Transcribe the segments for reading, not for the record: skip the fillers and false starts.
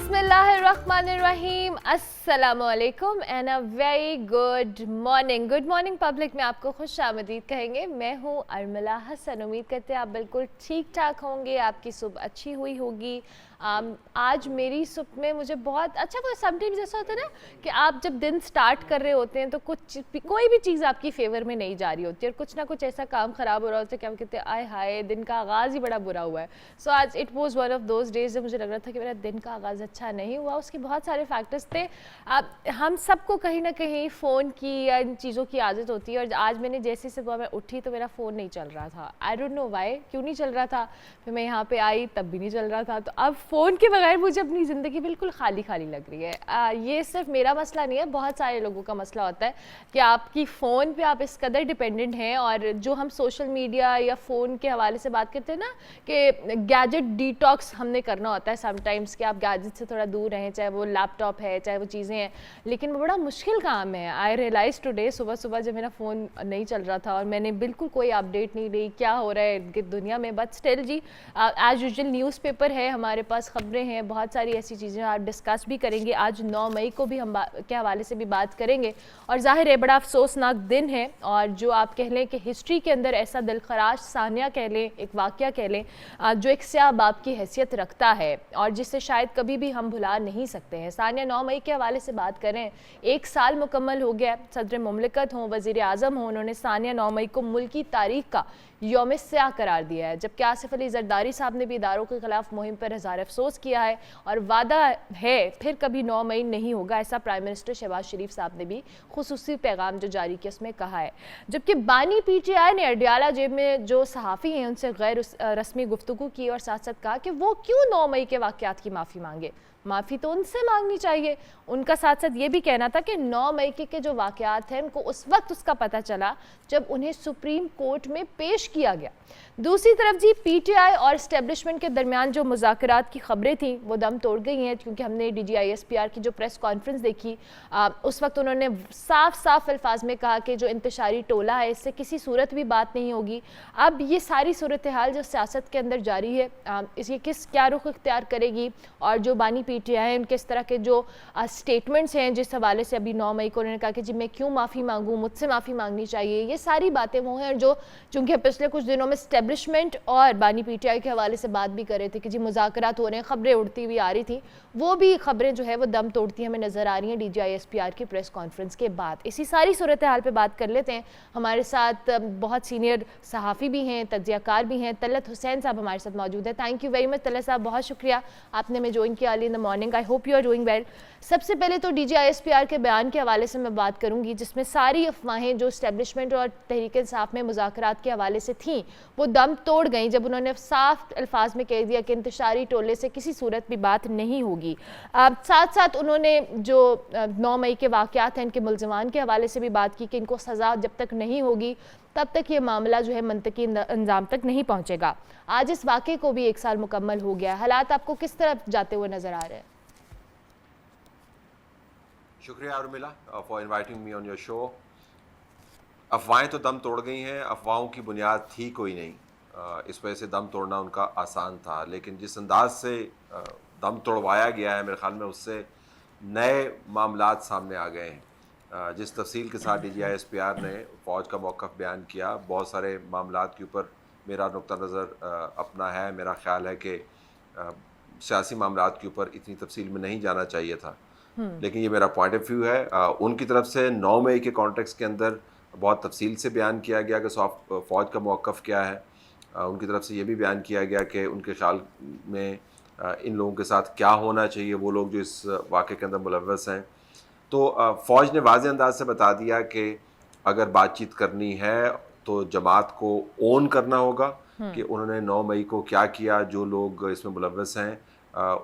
बिस्मिल्लाहिर्रहमानिर्रहीम, अस्सलामुअलैकुम and a very good morning public में आपको खुश आमदीद कहेंगे। मैं हूँ अर्मिला हसन। उम्मीद करते हैं आप बिल्कुल ठीक ठाक होंगे, आपकी सुबह अच्छी हुई होगी। आज मेरी सुबह में मुझे बहुत अच्छा, वो समटाइम्स ऐसा होता है ना कि आप जब दिन स्टार्ट कर रहे होते हैं तो कोई भी चीज़ आपकी फेवर में नहीं जा रही होती है और कुछ ना कुछ ऐसा काम ख़राब हो रहा होता है कि हम कहते हैं आय हाय दिन का आगाज़ ही बड़ा बुरा हुआ है। सो आज it was one of those days जब मुझे लग रहा था कि मेरा दिन का आगाज़ अच्छा नहीं हुआ। उसके बहुत सारे फैक्टर्स थे। हम सबको कहीं ना कहीं फ़ोन की या इन चीज़ों की आदत होती है और आज मैंने जैसे सुबह मैं उठी तो मेरा फ़ोन नहीं चल रहा था। आई डोंट नो वाई, क्यों नहीं चल रहा था। फिर मैं यहाँ पे आई तब भी नहीं चल रहा था। तो अब फ़ोन के बगैर मुझे अपनी ज़िंदगी बिल्कुल खाली खाली लग रही है। ये सिर्फ मेरा मसला नहीं है, बहुत सारे लोगों का मसला होता है कि आपकी फ़ोन पे आप इस कदर डिपेंडेंट हैं। और जो हम सोशल मीडिया या फ़ोन के हवाले से बात करते हैं ना कि गैजेट डिटॉक्स हमने करना होता है समटाइम्स, कि आप गैजेट से थोड़ा दूर रहें, चाहे वो लैपटॉप है चाहे वो चीज़ें हैं, लेकिन वो बड़ा मुश्किल काम है। आई रियलाइज़ टुडे सुबह सुबह जब मेरा फ़ोन नहीं चल रहा था और मैंने बिल्कुल कोई अपडेट नहीं ली क्या हो रहा है दुनिया में। बट स्टिल जी, एज यूजुअल न्यूज़पेपर है हमारे पास, ख़बरें हैं, बहुत सारी ऐसी चीज़ें आप डिस्कस भी करेंगे। आज 9 मई को भी हम के हवाले से भी बात करेंगे और ज़ाहिर है बड़ा अफसोसनाक दिन है। और जो आप कह लें कि हिस्ट्री के अंदर ऐसा दिलखराश सानिया कह लें, एक वाक़या कह लें जो एक स्याह बाप की हैसियत रखता है और जिसे शायद कभी भी हम भुला नहीं सकते हैं। सानिया 9 मई के हवाले से बात करें, 1 साल मुकम्मल हो गया। सदर मुमलिकत हों, वज़ीर आज़म हों, उन्होंने सानिया 9 मई को मुल्की तारीख का यौम स्याह करार दिया है। जबकि आसिफ अली जरदारी साहब ने भी इदारों के खिलाफ मुहिम पर इज़हार अफसोस किया है और वादा है फिर कभी 9 मई नहीं होगा, ऐसा प्राइम मिनिस्टर शहबाज शरीफ साहब ने भी खुसूसी पैगाम जो जारी किया उसमें कहा है। जबकि बानी PTI ने अडियाला जेब में जो सहाफ़ी हैं उनसे गैर रस्मी गुफ्तगू की और साथ साथ कहा कि वो क्यों 9 मई के वाक़यात की माफ़ी मांगे। माफ़ी तो उनसे मांगनी चाहिए। उनका साथ साथ ये भी कहना था कि 9 मई के जो वाक़यात हैं उनको उस वक्त उसका पता चला जब उन्हें सुप्रीम कोर्ट में पेश किया गया। दूसरी तरफ जी PTI और इस्टेब्लिशमेंट के दरमियान जो मुज़ाकरात की ख़बरें थी वो दम तोड़ गई हैं, क्योंकि हमने DGISPR की जो प्रेस कॉन्फ्रेंस देखी उस वक्त उन्होंने साफ साफ अल्फाज में कहा कि जो इंतशारी टोला है इससे किसी सूरत भी बात नहीं होगी। अब ये सारी सूरत हाल जो सियासत के अंदर जारी है इसकी क्या रुख इख्तियार करेगी और जो बानी PTI हैं उनके इस तरह के जो स्टेटमेंट्स हैं जिस हवाले से अभी 9 मई को उन्होंने कहा कि जी मैं क्यों माफ़ी मांगूँ, मुझसे माफ़ी मांगनी चाहिए, ये सारी बातें वो हैं जो चूँकि पिछले कुछ दिनों में इस्टेब्लिशमेंट और बानी PTI के हवाले से बात भी कर रहे थे कि जी मुज़ाकरात हो रहे हैं, ख़बरें उड़ती हुई आ रही थी, वो भी ख़बरें जो है वो दम तोड़ती हमें नज़र आ रही हैं DGISPR की प्रेस कॉन्फ्रेंस के बाद। इसी सारी सूरत हाल पर बात कर लेते हैं। हमारे साथ बहुत सीनियर सहाफ़ी भी हैं, तज्ज़ियाकार भी हैं, तलत हुसैन साहब हमारे साथ मौजूद है। Thank you very much Talat साहब, बहुत शुक्रिया आपने मैं ज्वाइन किया early in the morning. I hope you are doing well. सबसे पहले तो DGISPR के बयान के हवाले से मैं बात करूंगी जिसमें सारी अफवाहें जो इस्टेब्लिशमेंट और तहरीक इंसाफ में मुज़ाकरात के हवाले से थीं वो दम तोड़ गई जब उन्होंने साफ अल्फाज में कह दिया कि इंतशारी टोले से किसी सूरत भी बात नहीं होगी। साथ साथ उन्होंने जो 9 मई के वाक़यात हैं इनके मुल्ज़िमान के हवाले से भी बात की कि इनको सज़ा जब तक नहीं होगी तब तक ये मामला जो है मंतकी अंजाम तक नहीं पहुँचेगा। आज इस वाक़े को भी 1 साल मुकम्मल हो गया। हालात आपको किस तरफ जाते हुए नज़र आ रहे हैं? शुक्रिया Urmila for inviting me on your show. अफवाहें तो दम तोड़ गई हैं, अफवाहों की बुनियाद थी कोई नहीं, इस वजह से दम तोड़ना उनका आसान था। लेकिन जिस अंदाज से दम तोड़वाया गया है मेरे ख्याल में उससे नए मामलात सामने आ गए हैं। जिस तफसील के साथ DGISPR ने फ़ौज का मौक़िफ़ बयान किया, बहुत सारे मामलात के ऊपर मेरा नुक्ता नज़र अपना है। मेरा ख़्याल है कि सियासी मामलात के ऊपर इतनी तफसील में नहीं जाना चाहिए था, लेकिन ये मेरा पॉइंट ऑफ व्यू है। उनकी तरफ से 9 मई के कॉन्टेक्स्ट के अंदर बहुत तफसील से बयान किया गया कि फ़ौज का मौक़िफ़ क्या है। उनकी तरफ से ये भी बयान किया गया कि उनके ख़्याल में इन लोगों के साथ क्या होना चाहिए, वो लोग जो इस वाक़े के अंदर मुलव्वस हैं। तो फ़ौज ने वाज़ेह अंदाज से बता दिया कि अगर बातचीत करनी है तो जमात को ओन करना होगा कि उन्होंने 9 मई को क्या किया, जो लोग इसमें मुलव्वस हैं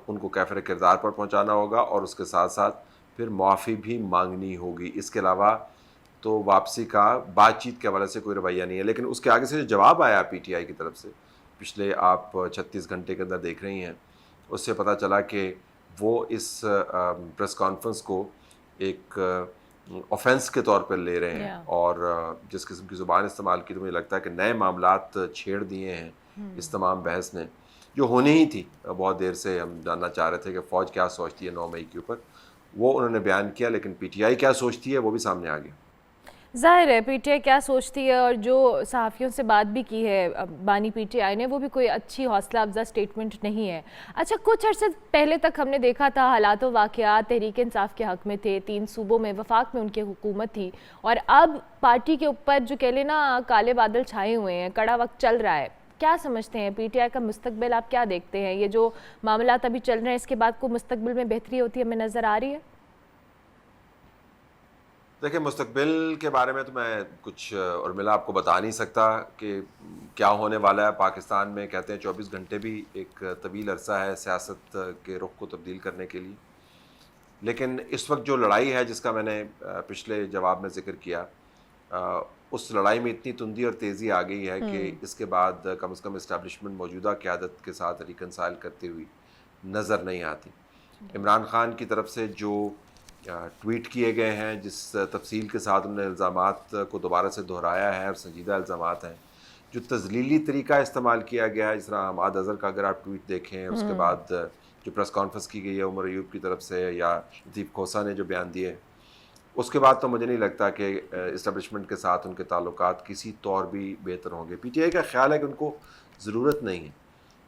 उनको कैफ़िर किरदार पर पहुंचाना होगा और उसके साथ साथ फिर माफ़ी भी मांगनी होगी। इसके अलावा तो वापसी का बातचीत के हवाले से कोई रवैया नहीं है। लेकिन उसके आगे से जो जवाब आया PTI की तरफ से पिछले आप 36 घंटे के अंदर देख रही हैं, उससे पता चला कि वो इस प्रेस कॉन्फ्रेंस को एक ऑफेंस के तौर पर ले रहे हैं और जिस किस्म की ज़ुबान इस्तेमाल की तो मुझे लगता है कि नए मामलात छेड़ दिए हैं इस तमाम बहस ने। जो होनी ही थी। बहुत देर से हम जानना चाह रहे थे कि फ़ौज क्या सोचती है 9 मई के ऊपर, वो उन्होंने बयान किया, लेकिन पीटीआई क्या सोचती है वो भी सामने आ गया। ज़ाहिर है पीटीआई क्या सोचती है, और जो सहाफ़ियों से बात भी की है बानी पीटीआई ने, वो भी कोई अच्छी हौसला अफजा स्टेटमेंट नहीं है। अच्छा, कुछ अर्से पहले तक हमने देखा था हालात व वाक़यात तहरीक इंसाफ के हक़ में थे, 3 सूबों में वफाक में उनकी हुकूमत थी, और अब पार्टी के ऊपर जो कह लेना काले बादल छाए हुए हैं, कड़ा वक्त चल रहा है। क्या समझते हैं पीटीआई का मुस्तकबिल, आप क्या देखते हैं? ये जो मामला अभी चल रहे हैं, इसके बाद को मुस्तकबिल में बेहतरी होती है हमें नज़र आ रही है? देखिए, मुस्तकबिल के बारे में तो मैं कुछ उर्मिला आपको बता नहीं सकता कि क्या होने वाला है। पाकिस्तान में कहते हैं 24 घंटे भी एक तवील अरसा है सियासत के रुख को तब्दील करने के लिए। लेकिन इस वक्त जो लड़ाई है, जिसका मैंने पिछले जवाब में ज़िक्र किया, उस लड़ाई में इतनी तुंदी और तेज़ी आ गई है कि इसके बाद कम से कम इस्टेब्लिशमेंट मौजूदा क़यादत के साथ रिकनसाइल करते हुए नज़र नहीं आती। इमरान खान की तरफ से जो ट्वीट किए गए हैं, जिस तफसील के साथ उन्होंने इल्ज़ामात को दोबारा से दोहराया है और संजीदा इल्ज़ामात हैं, जो तज़लीली तरीका इस्तेमाल किया गया है, जिस तरह हमाद अज़हर का अगर आप ट्वीट देखें, उसके बाद जो प्रेस कॉन्फ्रेंस की गई है उमर अयूब की तरफ से, या लतीफ़ खोसा ने जो बयान दिए, उसके बाद तो मुझे नहीं लगता कि इस्टेब्लिशमेंट के साथ उनके ताल्लुकात किसी तौर भी बेहतर होंगे। पीटीआई का ख्याल है कि उनको ज़रूरत नहीं है।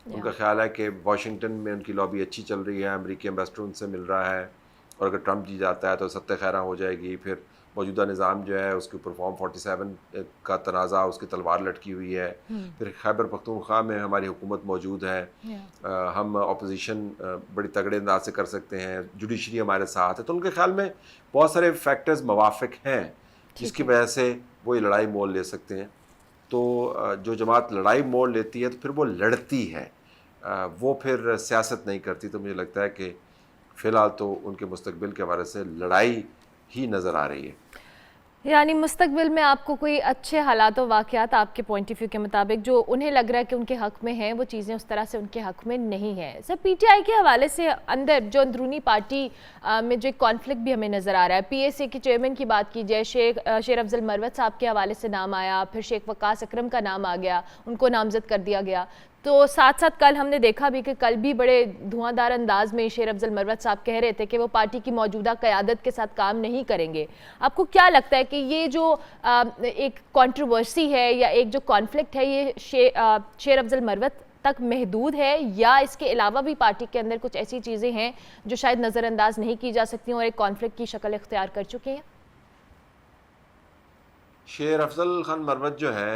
उनका ख्याल है कि वाशिंगटन में उनकी लॉबी अच्छी चल रही है, अमेरिकी एम्बेसडर उनसे मिल रहा है, और अगर ट्रंप जीत जाता है तो सत्ते खैरा हो जाएगी। फिर मौजूदा निज़ाम जो है उसके ऊपर फॉर्म 47 का तनाज़ा, उसकी तलवार लटकी हुई है। फिर खैबर पख्तूनख्वा में हमारी हुकूमत मौजूद है, हम अपोजिशन बड़ी तगड़े अंदाज से कर सकते हैं, जुडिशरी हमारे साथ है। तो उनके ख्याल में बहुत सारे फैक्टर्स मवाफिक हैं जिसकी वजह से वो ये लड़ाई मोल ले सकते हैं। तो जो जमात लड़ाई मोल लेती है तो फिर वो लड़ती है, वो फिर सियासत नहीं करती। तो मुझे लगता है कि फ़िलहाल तो उनके मुस्तकबिल के हवाले से लड़ाई ही नज़र आ रही है। यानी मुस्तकबिल में आपको कोई अच्छे हालात और वाक़यात आपके पॉइंट ऑफ व्यू के मुताबिक जो उन्हें लग रहा है कि उनके हक़ में हैं, वो चीज़ें उस तरह से उनके हक़ में नहीं हैं। सर, पीटीआई के हवाले से अंदर जो अंदरूनी पार्टी में जो एक कॉन्फ्लिक्ट भी हमें नज़र आ रहा है, पीएसए के चेयरमैन की बात की जाए, शेर अफजल मरवत साहब के हवाले से नाम आया, फिर शेख वकास अकरम का नाम आ गया, उनको नामज़द कर दिया गया। तो साथ साथ कल हमने देखा भी कि कल भी बड़े धुआंधार अंदाज में शेर अफजल मरवत साहब कह रहे थे कि वो पार्टी की मौजूदा क़यादत के साथ काम नहीं करेंगे। आपको क्या लगता है कि ये जो एक कंट्रोवर्सी है या एक जो कॉन्फ्लिक्ट है, ये शेर अफजल मरवत तक महदूद है, या इसके अलावा भी पार्टी के अंदर कुछ ऐसी चीज़ें हैं जो शायद नज़रअंदाज नहीं की जा सकती और एक कॉन्फ्लिक्ट की शक्ल इख्तियार कर चुकी हैं? शेर अफजल खान मरवत जो है,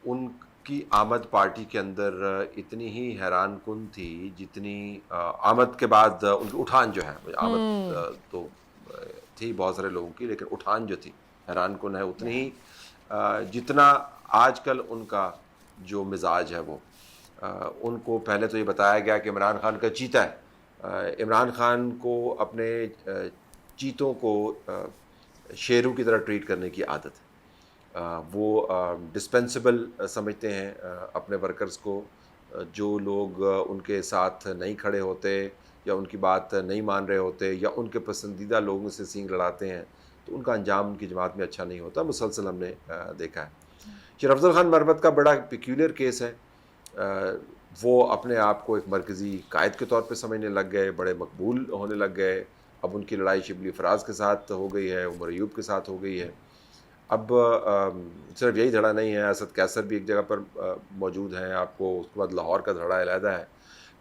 उनकी आमद पार्टी के अंदर इतनी ही हैरान कुन थी जितनी आमद के बाद उनकी उठान जो है, आमद तो थी बहुत सारे लोगों की, लेकिन उठान जो थी हैरान कुन है उतनी ही जितना आजकल उनका जो मिजाज है वो। उनको पहले तो ये बताया गया कि इमरान खान का चीता है, इमरान खान को अपने चीतों को शेरों की तरह ट्रीट करने की आदत है। वो डिस्पेंसेबल समझते हैं अपने वर्कर्स को। जो लोग उनके साथ नहीं खड़े होते या उनकी बात नहीं मान रहे होते या उनके पसंदीदा लोगों से सींग लड़ाते हैं, तो उनका अंजाम उनकी जमात में अच्छा नहीं होता। मुसलसल हमने देखा है। शेर अफजल खान मरवत का बड़ा पिक्यूलियर केस है। वो अपने आप को एक मरकज़ी कायद के तौर पे समझने लग गए, बड़े मकबूल होने लग गए। अब उनकी लड़ाई शिबली फराज के साथ हो गई है, उमर अयूब के साथ हो गई है। अब सिर्फ यही धड़ा नहीं है, असद कैसर भी एक जगह पर मौजूद हैं आपको, उसके बाद लाहौर का धड़ा अलहदा है।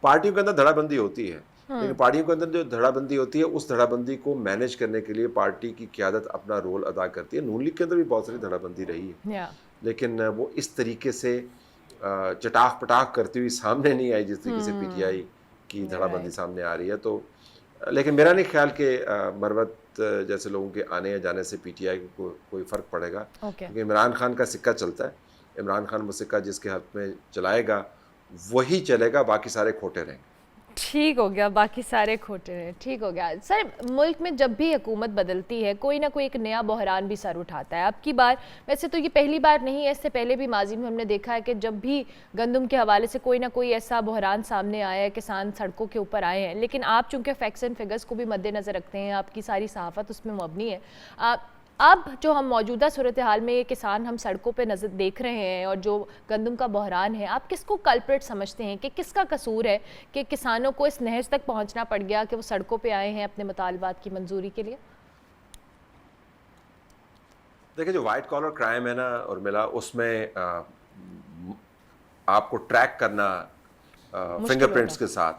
पार्टियों के अंदर धड़ाबंदी होती है, लेकिन पार्टियों के अंदर जो धड़ाबंदी होती है उस धड़ाबंदी को मैनेज करने के लिए पार्टी की क़यादत अपना रोल अदा करती है। नून लीग के अंदर भी बहुत सारी धड़ाबंदी रही है, लेकिन वो इस तरीके से चटाख पटाख करती हुई सामने नहीं आई जिस तरीके से पीटीआई की धड़ाबंदी सामने आ रही है। तो लेकिन मेरा नहीं ख्याल कि मरवत जैसे लोगों के आने या जाने से पीटीआई को कोई फ़र्क पड़ेगा, क्योंकि इमरान खान का सिक्का चलता है। इमरान खान वो सिक्का जिसके हाथ में चलाएगा वही चलेगा, बाकी सारे खोटे रहेंगे। ठीक हो गया, बाकी सारे खोटे हैं। ठीक हो गया। सर, मुल्क में जब भी हुकूमत बदलती है कोई ना कोई एक नया बहरान भी सर उठाता है। अब की बार वैसे तो ये पहली बार नहीं है, इससे पहले भी माजी में हमने देखा है कि जब भी गंदम के हवाले से कोई ना कोई ऐसा बहरान सामने आया है, किसान सड़कों के ऊपर आए हैं। लेकिन आप चूँकि फैक्ट्स एंड फिगर्स को भी मद्देनज़र रखते हैं, आपकी सारी सहाफ़त उसमें मबनी है, अब जो हम मौजूदा सूरत हाल में ये किसान हम सड़कों पे नजर देख रहे हैं और जो गंदम का बहरान है, आप किसको कल्प्रिट समझते हैं कि किसका कसूर है कि किसानों को इस नहज तक पहुंचना पड़ गया कि वो सड़कों पे आए हैं अपने मुतालबात की मंजूरी के लिए? देखिए, जो वाइट कॉलर क्राइम है ना उर्मिला, उसमें आपको ट्रैक करना मुश्किल होता फिंगरप्रिंट्स के साथ,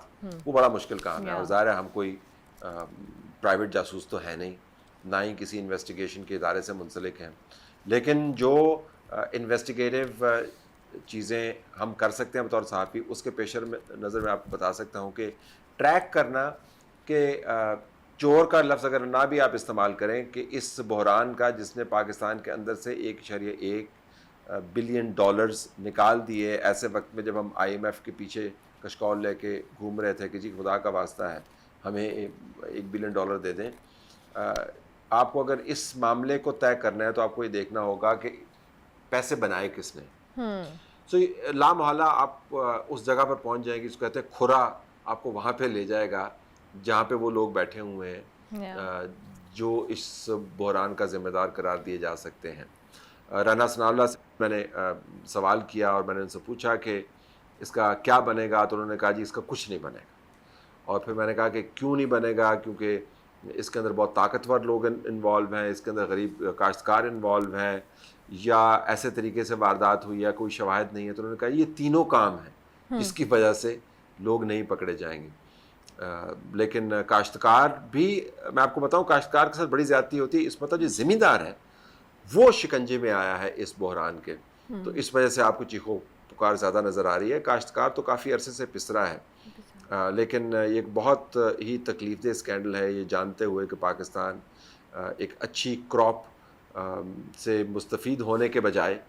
वो बड़ा मुश्किल काम है। या और ज़ाहिर है हम कोई प्राइवेट जासूस तो है नहीं, ना ही किसी इन्वेस्टिगेशन के इदारे से मुंसलिक हैं, लेकिन जो इन्वेस्टिगेटिव चीज़ें हम कर सकते हैं बतौर सहाफ़ी, उसके पेशर में नज़र में आपको बता सकता हूँ कि ट्रैक करना कि चोर का लफ्ज़ अगर ना भी आप इस्तेमाल करें, कि इस बहरान का जिसने पाकिस्तान के अंदर से 1.1 बिलियन डॉलर्स निकाल दिए, ऐसे वक्त में जब हम IMF के पीछे कशकौल लेके घूम रहे थे कि जी खुदा का वास्ता है हमें 1 बिलियन डॉलर दे दें। आपको अगर इस मामले को तय करना है तो आपको ये देखना होगा कि पैसे बनाए किसने। सो लामहला आप उस जगह पर पहुंच जाएंगे जिसको कहते हैं खुरा, आपको वहाँ पे ले जाएगा जहाँ पे वो लोग बैठे हुए हैं जो इस बहरान का जिम्मेदार करार दिए जा सकते हैं। राना सनाउल्लाह से मैंने सवाल किया और मैंने उनसे पूछा कि इसका क्या बनेगा, तो उन्होंने कहा जी इसका कुछ नहीं बनेगा। और फिर मैंने कहा कि क्यों नहीं बनेगा, क्योंकि इसके अंदर बहुत ताकतवर लोग इन्वॉल्व हैं, इसके अंदर गरीब काश्तकार इन्वॉल्व हैं, या ऐसे तरीके से वारदात हुई या कोई शवाहिद नहीं है। तो उन्होंने कहा ये तीनों काम हैं जिसकी वजह से लोग नहीं पकड़े जाएंगे। लेकिन काश्तकार भी, मैं आपको बताऊं, काश्तकार के साथ बड़ी ज़्यादती होती है। इस मतलब जो ज़मींदार है वो शिकंजे में आया है इस बहरान के, तो इस वजह से आपको चीखो पुकार ज़्यादा नज़र आ रही है। काश्तकार तो काफ़ी अरसे से पिसरा है। लेकिन ये एक बहुत ही तकलीफदेह स्कैंडल है, ये जानते हुए कि पाकिस्तान एक अच्छी क्रॉप से मुस्तफ़ीद होने के बजाय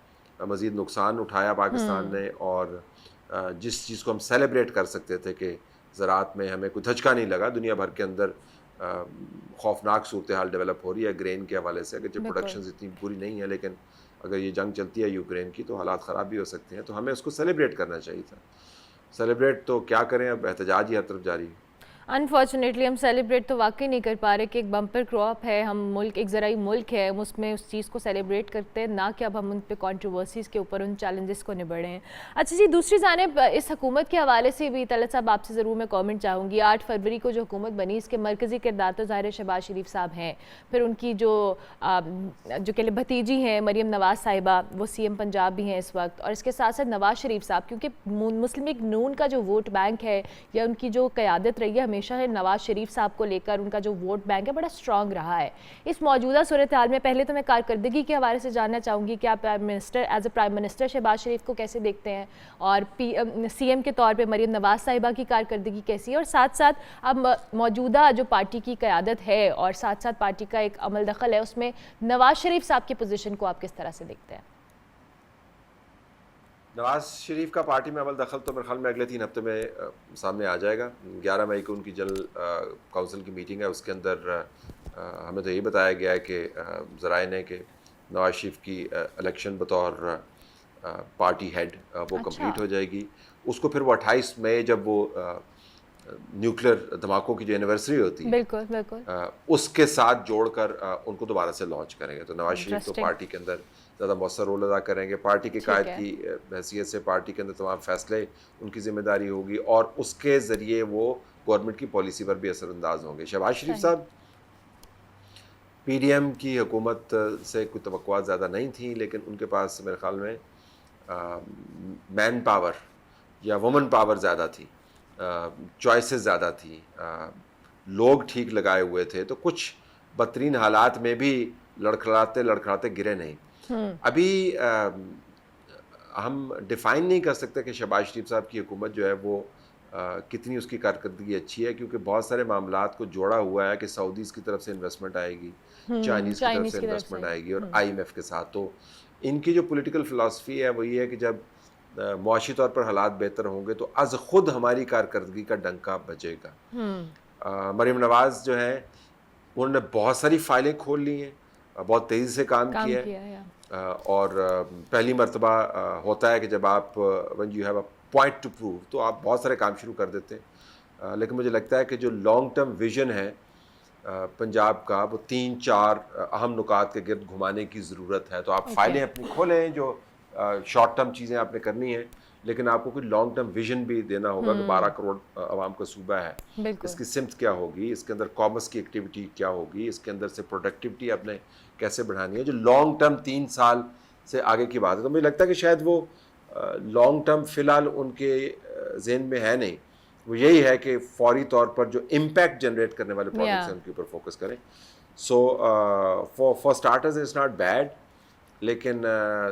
मज़ीद नुकसान उठाया पाकिस्तान ने। और जिस चीज़ को हम सेलिब्रेट कर सकते थे कि ज़राअत में हमें कोई धचका नहीं लगा, दुनिया भर के अंदर खौफनाक सूरत हाल डेवलप हो रही है ग्रेन के हवाले से। अगर जो प्रोडक्शन इतनी बुरी नहीं है, लेकिन अगर ये जंग चलती है यूक्रेन की तो हालात ख़राब भी हो सकते हैं। तो हमें उसको सेलिब्रेट करना चाहिए था। सेलिब्रेट तो क्या करें, अब एहतजाज ही हर तरफ जारी है। अनफॉर्चुनेटली हम सेलिब्रेट तो वाकई नहीं कर पा रहे कि एक बम्पर क्रॉप है, हम मुल्क एक ज़राई मुल्क है, हम उसमें उस चीज़ को सेलिब्रेट करते हैं, ना कि अब हम उन पे कंट्रोवर्सीज़ के ऊपर उन चैलेंजेस को निबड़े हैं। अच्छा जी, दूसरी जानिब इस हुकूमत के हवाले से भी तलत साहब आपसे ज़रूर मैं कमेंट चाहूँगी। 8 फरवरी को जो हुकूमत बनी, इसके मरकज़ी किरदार तो ज़ाहिर शहबाज शरीफ साहब हैं, फिर उनकी जो कह लें भतीजी हैं मरीम नवाज़ साहिबा, वो CM पंजाब भी हैं इस वक्त, और इसके साथ साथ नवाज़ शरीफ साहब, क्योंकि मुस्लिम लीग नून का जो वोट बैंक है या उनकी जो क़यादत रही है हमेशा है नवाज़ शरीफ साहब को लेकर, उनका जो वोट बैंक है बड़ा स्ट्रॉन्ग रहा है। इस मौजूदा सूरत हाल में पहले तो मैं कारकर्दगी के हवाले से जानना चाहूँगी कि आप prime minister, as a prime minister Shahbaz Sharif को कैसे देखते हैं, और CM के तौर पे मरीम नवाज़ साहिबा की कारकर्दगी कैसी है, और साथ साथ अब मौजूदा जो पार्टी की क़यादत है और साथ साथ पार्टी का एक अमल दखल है, उसमें नवाज़ शरीफ साहब की पोजीशन को आप किस तरह से देखते हैं? नवाज़ शरीफ का पार्टी में अमल दखल तो मेरे ख्याल में अगले 3 हफ्ते में सामने आ जाएगा। 11 मई को उनकी जनरल काउंसिल की मीटिंग है, उसके अंदर हमें तो यही बताया गया है कि ज़राए ने कि नवाज़ शरीफ की इलेक्शन बतौर पार्टी हेड वो कंप्लीट हो जाएगी। उसको फिर वो 28 मई जब वो न्यूक्लियर धमाकों की जो एनिवर्सरी होती है, बिल्कुल बिल्कुल, उसके साथ जोड़कर उनको दोबारा से लॉन्च करेंगे। तो नवाज़ शरीफ तो पार्टी के अंदर ज़्यादा मौसर रोल अदा करेंगे। पार्टी के कायद की हैसियत से पार्टी के अंदर तमाम फैसले उनकी जिम्मेदारी होगी, और उसके ज़रिए वो गवर्नमेंट की पॉलिसी पर भी असरअंदाज होंगे। शहबाज शरीफ साहब PDM की हुकूमत से कोई तवक्कुआत ज़्यादा नहीं थी, लेकिन उनके पास मेरे ख्याल में मैन पावर या वुमन पावर ज़्यादा थी, चॉइसेस ज़्यादा थी, लोग ठीक लगाए हुए थे, तो कुछ बदतरीन हालात में भी लड़खड़ाते लड़खड़ाते गिरे नहीं। अभी हम डिफ़ाइन नहीं कर सकते कि शहबाज शरीफ साहब की हुकूमत जो है वो कितनी उसकी कारकर्दगी अच्छी है, क्योंकि बहुत सारे मामलात को जोड़ा हुआ है कि सऊदीज़ की तरफ से इन्वेस्टमेंट आएगी, चाइनीज़ की तरफ से इन्वेस्टमेंट आएगी, और IMF के साथ। तो इनकी जो पॉलिटिकल फ़िलासफ़ी है वो ये है कि जब मुआशी तौर पर हालात बेहतर होंगे तो अज़ ख़ुद हमारी कारकर्दगी का डंका बजेगा। मरीम नवाज़ जो है उन्होंने बहुत सारी फाइलें खोल ली हैं, बहुत तेज़ी से काम किया है, और पहली मर्तबा होता है कि जब आप when you have a point two prove, तो आप बहुत सारे काम शुरू कर देते हैं। लेकिन मुझे लगता है कि जो लॉन्ग टर्म विजन है पंजाब का वो 3-4 अहम नुकात के गिर्द घुमाने की ज़रूरत है। तो आप फाइलें अपनी खोलें जो शॉर्ट टर्म चीज़ें आपने करनी हैं, लेकिन आपको कोई लॉन्ग टर्म विजन भी देना होगा कि 12 करोड़ आवाम का सूबा है, बिल्कुल। इसकी सिमत क्या होगी, इसके अंदर कॉमर्स की एक्टिविटी क्या होगी, इसके अंदर से प्रोडक्टिविटी आपने कैसे बढ़ानी है, जो लॉन्ग टर्म 3 साल से आगे की बात है। तो मुझे लगता है कि शायद वो लॉन्ग टर्म फ़िलहाल उनके ज़हन में है नहीं। वो यही है कि फौरी तौर पर जो इम्पैक्ट जनरेट करने वाले प्रोजेक्ट्स हैं उनके ऊपर फोकस करें। So for starters it's not bad, लेकिन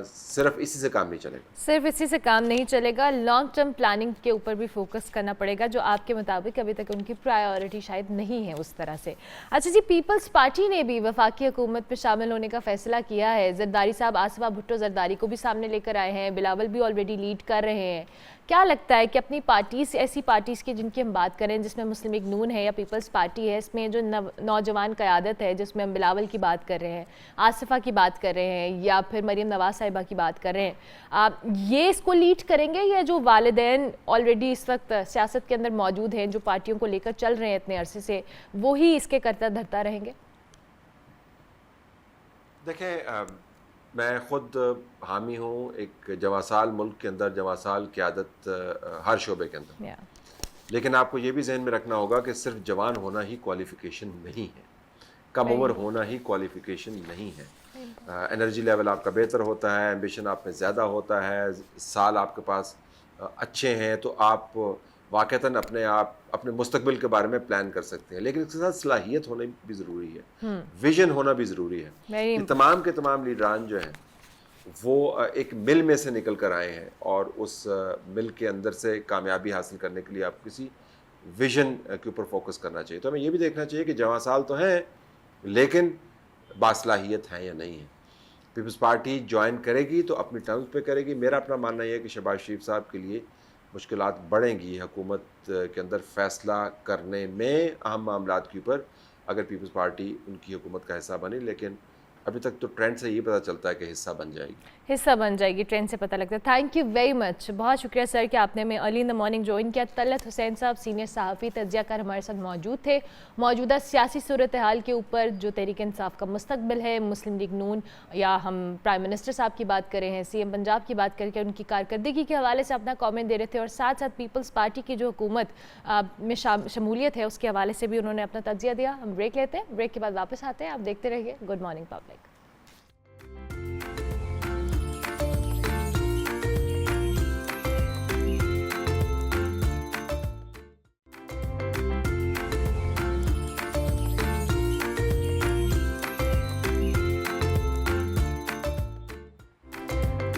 सिर्फ इसी से काम नहीं चलेगा। सिर्फ इसी से काम नहीं चलेगा, लॉन्ग टर्म प्लानिंग के ऊपर भी फोकस करना पड़ेगा, जो आपके मुताबिक अभी तक उनकी प्रायोरिटी शायद नहीं है उस तरह से। अच्छा जी, पीपल्स पार्टी ने भी वफाकी हुकूमत में शामिल होने का फैसला किया है। जरदारी साहब आसिफा भुट्टो जरदारी को भी सामने लेकर आए हैं, बिलावल भी ऑलरेडी लीड कर रहे हैं। क्या लगता है कि अपनी पार्टीज, ऐसी पार्टीज़ की जिनकी हम बात करें, जिसमें मुस्लिम लीग नून है या पीपल्स पार्टी है, इसमें जो नौजवान क़यादत है, जिसमें हम बिलावल की बात कर रहे हैं, आसिफा की बात कर रहे हैं, या फिर मरीम नवाज साहिबा की बात कर रहे हैं, ये इसको लीड करेंगे, या जो वालिदैन ऑलरेडी इस वक्त सियासत के अंदर मौजूद हैं, जो पार्टियों को लेकर चल रहे हैं इतने अरसे से, वो ही इसके करता धरता रहेंगे? देखें, मैं ख़ुद हामी हूँ एक जवासाल मुल्क के अंदर, जवासाल क़यादत हर शोबे के अंदर। लेकिन आपको ये भी जहन में रखना होगा कि सिर्फ जवान होना ही क्वालिफ़िकेशन नहीं है, कम उम्र होना ही क्वालिफ़िकेशन नहीं है। एनर्जी लेवल आपका बेहतर होता है, एम्बिशन आप में ज़्यादा होता है, साल आपके पास अच्छे हैं तो आप वाक़तन अपने मुस्तकबिल के बारे में प्लान कर सकते हैं। लेकिन इसके साथ सलाहियत होना भी ज़रूरी है, विजन होना भी ज़रूरी है। ये तमाम के तमाम लीडरान जो हैं वो एक मिल में से निकल कर आए हैं, और उस मिल के अंदर से कामयाबी हासिल करने के लिए आप किसी विजन के ऊपर फोकस करना चाहिए। तो हमें ये भी देखना चाहिए कि जवां साल तो हैं, लेकिन बासलाहियत हैं या नहीं है। पीपल्स पार्टी ज्वाइन करेगी तो अपनी टर्म्स पे करेगी। मेरा अपना मानना यह है कि शहबाज शरीफ साहब के लिए मुश्किलात बढ़ेंगी हुकूमत के अंदर फ़ैसला करने में अहम मामलात के ऊपर, अगर पीपल्स पार्टी उनकी हुकूमत का हिस्सा बनी। लेकिन अभी तक तो ट्रेंड से ये पता चलता है कि हिस्सा बन जाएगी, ट्रेंड से पता लगता है। थैंक यू वेरी मच, बहुत शुक्रिया सर कि आपने हमें early in the morning join किया। तलत हुसैन साहब सीनियर सहाफ़ी तज्ज़ियाकार हमारे साथ मौजूद थे, मौजूदा सियासी सूरत हाल के ऊपर, जो तहरीक इंसाफ का मुस्तकबिल है, मुस्लिम लीग नून, या हम प्राइम मिनिस्टर साहब की बात करें हैं, CM पंजाब की बात करके उनकी कारकर्दगी के हवाले से अपना कॉमेंट दे रहे थे, और साथ साथ पीपल्स पार्टी की जो हुकूमत में शमूलियत है उसके हवाले से भी उन्होंने अपना तज्ज़िया दिया। हम ब्रेक लेते हैं, ब्रेक के बाद वापस आते हैं। आप देखते रहिए good morning public.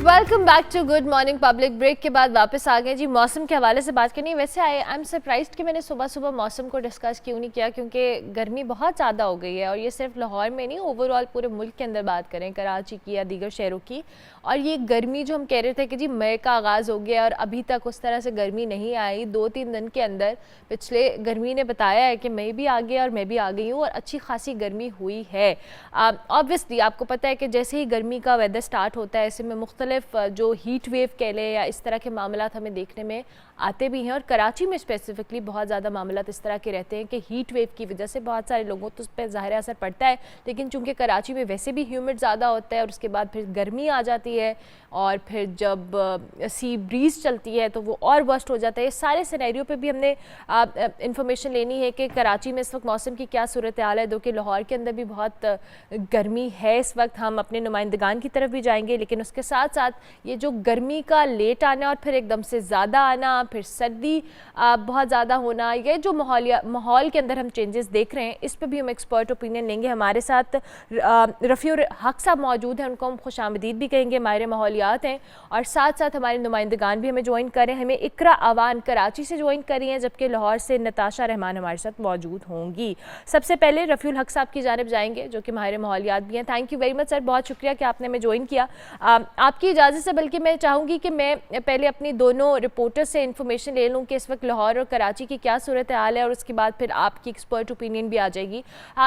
Welcome back to good morning public. Break के बाद वापस आ गए जी। मौसम के हवाले से बात करनी है। वैसे आई एम सरप्राइज्ड कि मैंने सुबह सुबह मौसम को डिस्कस क्यों नहीं किया, क्योंकि गर्मी बहुत ज़्यादा हो गई है, और ये सिर्फ लाहौर में नहीं, ओवरऑल पूरे मुल्क के अंदर बात करें, कराची की या दीगर शहरों की। और ये गर्मी जो हम कह रहे थे कि जी मई का आगाज़ हो गया और अभी तक उस तरह से गर्मी नहीं आई, 2-3 दिन के अंदर पिछले गर्मी ने बताया है कि मई भी आ गया और मैं भी आ गई हूँ, और अच्छी खासी गर्मी हुई है। ऑब्वियसली आपको पता है कि जैसे ही गर्मी का वेदर स्टार्ट होता है, ऐसे में मुख्तलिफ जो हीट वेव कह लें या इस तरह के मामलात हमें देखने में आते भी हैं, और कराची में स्पेसिफिकली बहुत ज़्यादा मामलात इस तरह के रहते हैं कि हीट वेव की वजह से बहुत सारे लोगों तो उस पर ज़ाहिर असर पड़ता है, लेकिन चूंकि कराची में वैसे भी ह्यूमिड ज़्यादा होता है, और उसके बाद फिर गर्मी आ जाती है, और फिर जब सी ब्रीज़ चलती है तो वो और वर्स्ट हो जाता है। ये सारे सिनेरियो पे भी हमने इंफॉर्मेशन लेनी है कि कराची में इस वक्त मौसम की क्या सूरत हाल है, दो कि लाहौर के अंदर भी बहुत गर्मी है इस वक्त। हम अपने नुमाइंदगान की तरफ भी जाएंगे, लेकिन उसके साथ साथ ये जो गर्मी का लेट आना और फिर एकदम से ज़्यादा आना, फिर सर्दी बहुत ज़्यादा होना, ये जो माहौल के अंदर हम चेंजेस देख रहे हैं, इस पर भी हम एक्सपर्ट ओपिनियन लेंगे। हमारे साथ रफ़ीउर हक साहब मौजूद हैं, उनको हम खुशामदीद भी कहेंगे, माहिर माहौलियात हैं, और साथ साथ हमारे नुमाइंदगान भी हमें ज्वाइन करें। हमें इकरा अवान कराची से ज्वाइन करी हैं, जबकि लाहौर से नताशा रहमान हमारे साथ मौजूद होंगी। सबसे पहले रफ़ीउल हक साहब की जानिब जाएंगे, जो कि माहिर माहौलियात भी हैं। Thank you very much sir, बहुत शुक्रिया कि आपने हमें ज्वाइन किया। आपकी इजाज़त से बल्कि मैं चाहूँगी कि मैं पहले अपनी दोनों रिपोर्टर से इन्फॉर्मेशन ले लूँ कि इस वक्त लाहौर और कराची की क्या सूरत हाल है, और उसके बाद फिर आपकी एक्सपर्ट ओपिनियन भी आ जाएगी।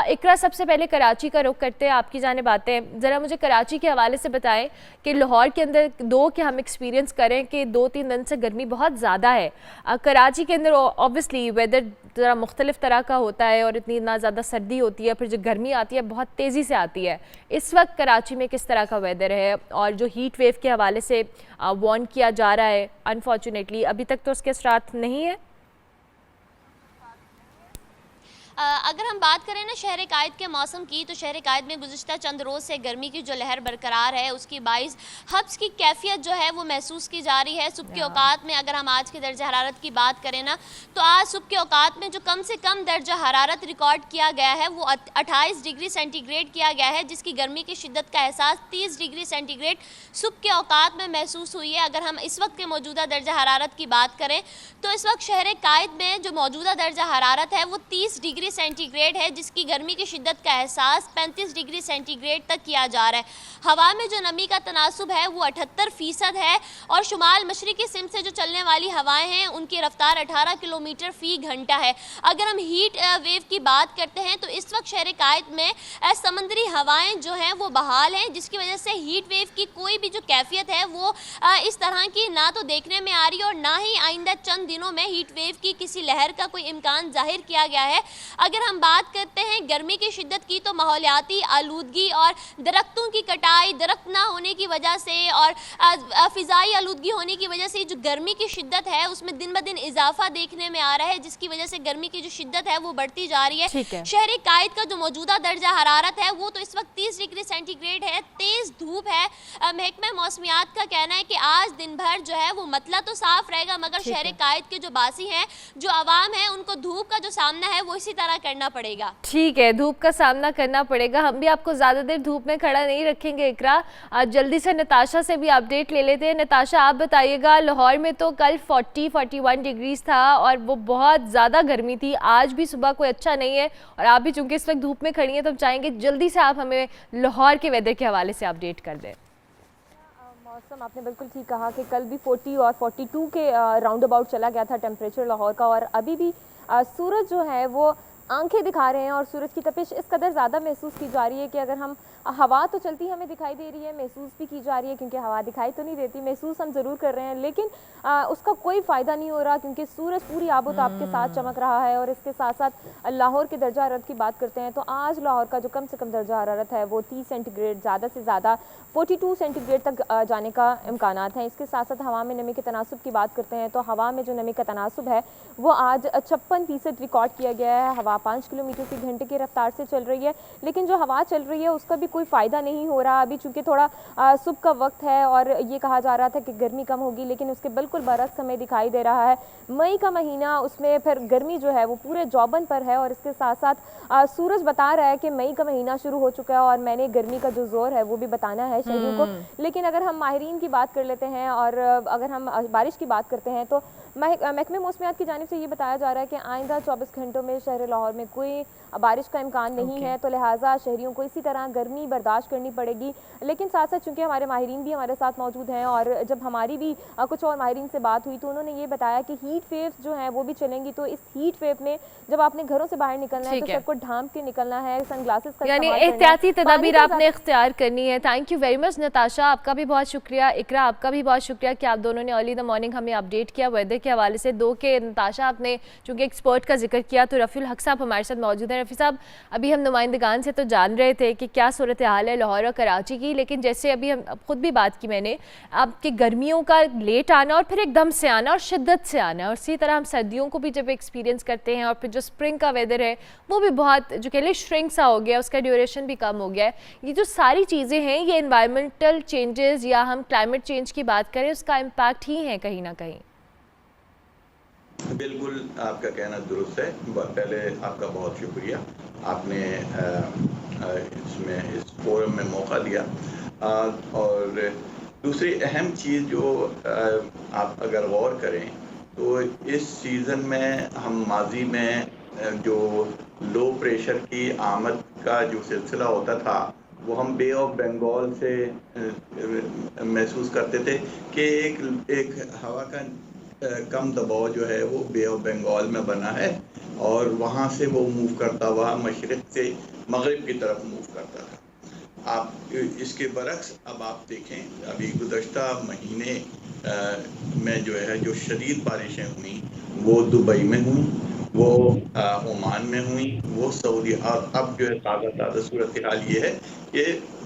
इकरा, सबसे पहले कराची का रुख करते हैं, आपकी जानिब आते हैं। ज़रा मुझे कराची के हवाले से बताएं कि लाहौर के अंदर दो कि हम एक्सपीरियंस करें कि 2-3 दिन से गर्मी बहुत ज़्यादा है। कराची के अंदर ऑब्वियसली वेदर ज़रा मुख्तलिफ तरह का होता है और इतनी ना ज़्यादा सर्दी होती है, फिर जो गर्मी आती है बहुत तेज़ी से आती है। इस वक्त कराची में किस तरह का वेदर है और जो हीट वेव के हवाले से वार्न किया जा रहा है, अनफॉर्चुनेटली अभी तक तो उसके असरात नहीं है। अगर हम बात करें ना शहर कायद के मौसम की, तो शहर कायद में गुज़िश्ता चंद रोज़ से गर्मी की जो लहर बरकरार है उसकी बाइस हब्स की कैफियत जो है वो महसूस की जा रही है। सुबह के औकात में अगर हम आज के दर्जा हरारत की बात करें ना, तो आज सुबह के औकात में जो कम से कम दर्जा हरारत रिकॉर्ड किया गया है वो 28 डिग्री सेंटीग्रेड किया गया है, जिसकी गर्मी की शिद्दत का एहसास 30 डिग्री सेंटीग्रेड सुबह के औकात में महसूस हुई है। अगर हम इस वक्त के मौजूदा दर्जा हरारत की बात करें तो इस वक्त शहर कायद में जो मौजूदा दर्जा हरारत है वो 30 डिग्री सेंटीग्रेड है, जिसकी गर्मी की शिद्दत का एहसास 35 डिग्री सेंटीग्रेड तक किया जा रहा है। हवा में जो नमी का तनासुब है वो 78% है और शुमाल मशरिकी सिम से जो चलने वाली हवाएं हैं उनकी रफ्तार 18 किलोमीटर फी घंटा है। अगर हम हीट वेव की बात करते हैं तो इस वक्त शहर कायद में समंदरी हवाएं जो हैं वो बहाल हैं, जिसकी वजह से हीट वेव की कोई भी जो कैफियत है वो इस तरह की ना तो देखने में आ रही है और ना ही आइंदा चंद दिनों में हीट वेव की किसी लहर का कोई इम्कान जाहिर किया गया है। अगर हम बात करते हैं गर्मी की शिद्दत की, तो माहौलियाती आलूदगी और दरख्तों की कटाई, दरख्त ना होने की वजह से और फ़िज़ाई आलूदगी होने की वजह से जो गर्मी की शिद्दत है उसमें दिन ब दिन इजाफा देखने में आ रहा है, जिसकी वजह से गर्मी की जो शिद्दत है वो बढ़ती जा रही है। शहर कायद का जो मौजूदा दर्जा हरारत है वो तो इस वक्त 30 डिग्री सेंटीग्रेड है, तेज़ धूप है। महकमा मौसमियात का कहना है कि आज दिन भर जो है वो मतला तो साफ रहेगा, मगर शहर कायद के जो बासी हैं, जो आवाम है, उनको धूप का जो सामना है वो इसी तरह करना पड़ेगा। ठीक है, धूप का सामना करना पड़ेगा। हम भी आपको ज़्यादा देर धूप में खड़ा नहीं रखेंगे इकरा, आज जल्दी से नताशा से भी अपडेट ले लेते हैं। नताशा, आप बताइएगा, लाहौर में तो कल 41 डिग्रीज था और वो बहुत ज़्यादा गर्मी थी, आज भी सुबह कोई अच्छा नहीं है और आप भी चूँकि इस वक्त धूप में खड़ी हैं तो हम चाहेंगे जल्दी से आप हमें लाहौर के वेदर के हवाले से अपडेट कर दें। मौसम आपने बिल्कुल ठीक कहा कि कल भी 40 और 42 के राउंड अबाउट चला गया था टेम्परेचर लाहौर का, और अभी भी सूरज जो है वो आंखें दिखा रहे हैं और सूरज की तपिश इस कदर ज़्यादा महसूस की जा रही है कि अगर हम हवा तो चलती हमें दिखाई दे रही है, महसूस भी की जा रही है, क्योंकि हवा दिखाई तो नहीं देती, महसूस हम ज़रूर कर रहे हैं, लेकिन उसका कोई फ़ायदा नहीं हो रहा क्योंकि सूरज पूरी आबोताब के साथ चमक रहा है। और इसके साथ साथ लाहौर के दर्जा हरारत की बात करते हैं तो आज लाहौर का जो कम से कम दर्जा हरारत है वो 30 सेंटीग्रेड, ज़्यादा से ज़्यादा 42 सेंटीग्रेड तक जाने का इम्कान हैं। इसके साथ साथ हवा में नमी के तनासुब की बात करते हैं तो हवा में जो नमी का तनासुब है वो आज 56% रिकॉर्ड किया गया है। हवा 5 किलोमीटर फी घंटे की रफ्तार से चल रही है, लेकिन जो हवा चल रही है उसका भी कोई फ़ायदा नहीं हो रहा अभी, चूँकि थोड़ा सुबह का वक्त है और ये कहा जा रहा था कि गर्मी कम होगी, लेकिन उसके बिल्कुल बरक्स हमें दिखाई दे रहा है। मई का महीना, उसमें फिर गर्मी जो है वो पूरे जौबन पर है और इसके साथ साथ सूरज बता रहा है कि मई का महीना शुरू हो चुका है और मैंने गर्मी का जो ज़ोर है वो भी बताना है शहरियों को। लेकिन अगर हम माहिरीन की बात कर लेते हैं और अगर हम बारिश की बात करते हैं तो महकमे मौसमियात की जानिब से ये बताया जा रहा है कि आइंदा 24 घंटों में शहर लाहौर में कोई बारिश का इम्कान नहीं है, तो लिहाजा शहरियों को इसी तरह गर्मी बर्दाश्त करनी पड़ेगी। लेकिन साथ साथ चूँकि हमारे माहिरीन भी हमारे साथ मौजूद हैं और जब हमारी भी कुछ और माहिरीन से बात हुई तो उन्होंने ये बताया कि हीट वेव जो हैं वो भी चलेंगी, तो इस हीट वेव में जब आपने घरों से बाहर निकलना है तो सबको ढांप के निकलना है, सनग्लासेस का यानी एहतियाती तदाबीर आपने इख्तियार करनी है। Thank you very much Natasha, आपका भी बहुत शुक्रिया। इकरा, आपका भी बहुत शुक्रिया कि आप दोनों ने अर्ली द मॉर्निंग हमें अपडेट किया वेदर के हवाले से। दो के नताशा, आपने चूँकि एक्सपर्ट का जिक्र किया तो रफ़ीउल हक साहब हमारे साथ मौजूद हैं। रफ़ी साहब, अभी हम नुमाइंदगान से तो जान रहे थे कि क्या सूरत हाल है लाहौर और कराची की, लेकिन जैसे अभी हम खुद भी बात की मैंने आपके गर्मियों का लेट आना और फिर एकदम से आना और शिद्दत से आना, और इसी तरह हम सर्दियों को भी जब एक्सपीरियंस करते हैं और फिर जो स्प्रिंग का वेदर है वो भी बहुत जो कह लें श्रिंक सा हो गया, उसका ड्यूरेशन भी कम हो गया है। ये जो सारी चीज़ें हैं ये एनवायरमेंटल चेंजेस या हम क्लाइमेट चेंज की बात करें उसका इम्पैक्ट ही है कहीं ना कहीं। बिल्कुल आपका कहना दुरुस्त है। पहले आपका बहुत शुक्रिया, आपने इसमें इस फोरम में मौका दिया। और दूसरी अहम चीज़ जो आप अगर गौर करें तो इस सीज़न में हम माजी में जो लो प्रेशर की आमद का जो सिलसिला होता था वो हम बे ऑफ बंगाल से महसूस करते थे कि एक हवा का कम दबाव जो है वो बे ऑफ बंगाल में बना है और वहाँ से वो मूव करता हुआ मशरिक़ से मगरिब की तरफ मूव करता था। आप इसके बरक्स अब आप देखें, अभी गुज़श्ता महीने में जो है जो शदीद बारिशें हुई वो दुबई में हुई वो ओमान में हुई, वो सऊदी, और अब जो है ताज़ा सूरत हाल ये है कि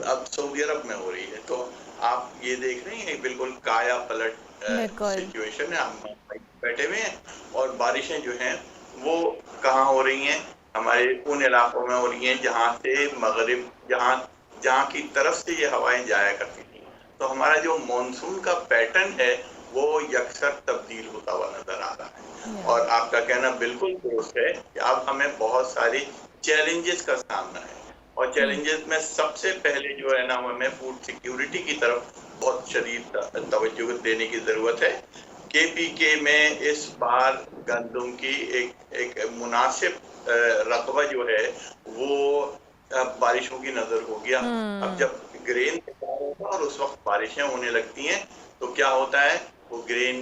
अब सऊदी अरब में हो रही है। तो आप ये देख रहे हैं बिल्कुल काया पलट बिल्कुल। सिचुएशन है। हम बैठे हुए हैं और बारिशें जो हैं वो कहाँ हो रही हैं, हमारे उन इलाकों में हो रही हैं जहाँ से मगरिब, जहाँ की तरफ से ये हवाएं जाया करती थी। तो हमारा जो मॉनसून का पैटर्न है वो यकसर तब्दील होता हुआ नजर आ रहा है। और आपका कहना बिल्कुल दुरुस्त है कि अब हमें बहुत सारी चैलेंजेस का सामना है, और चैलेंजेस में सबसे पहले जो है ना, हमें फूड सिक्योरिटी की तरफ बहुत शदीद तवज्जो देने की जरूरत है। केपीके में इस बार गंदम की एक मुनासिब रकबा जो है वो बारिशों की नजर हो गया। अब जब ग्रेन तैयार होगा और उस वक्त बारिशें होने लगती हैं तो क्या होता है, वो ग्रेन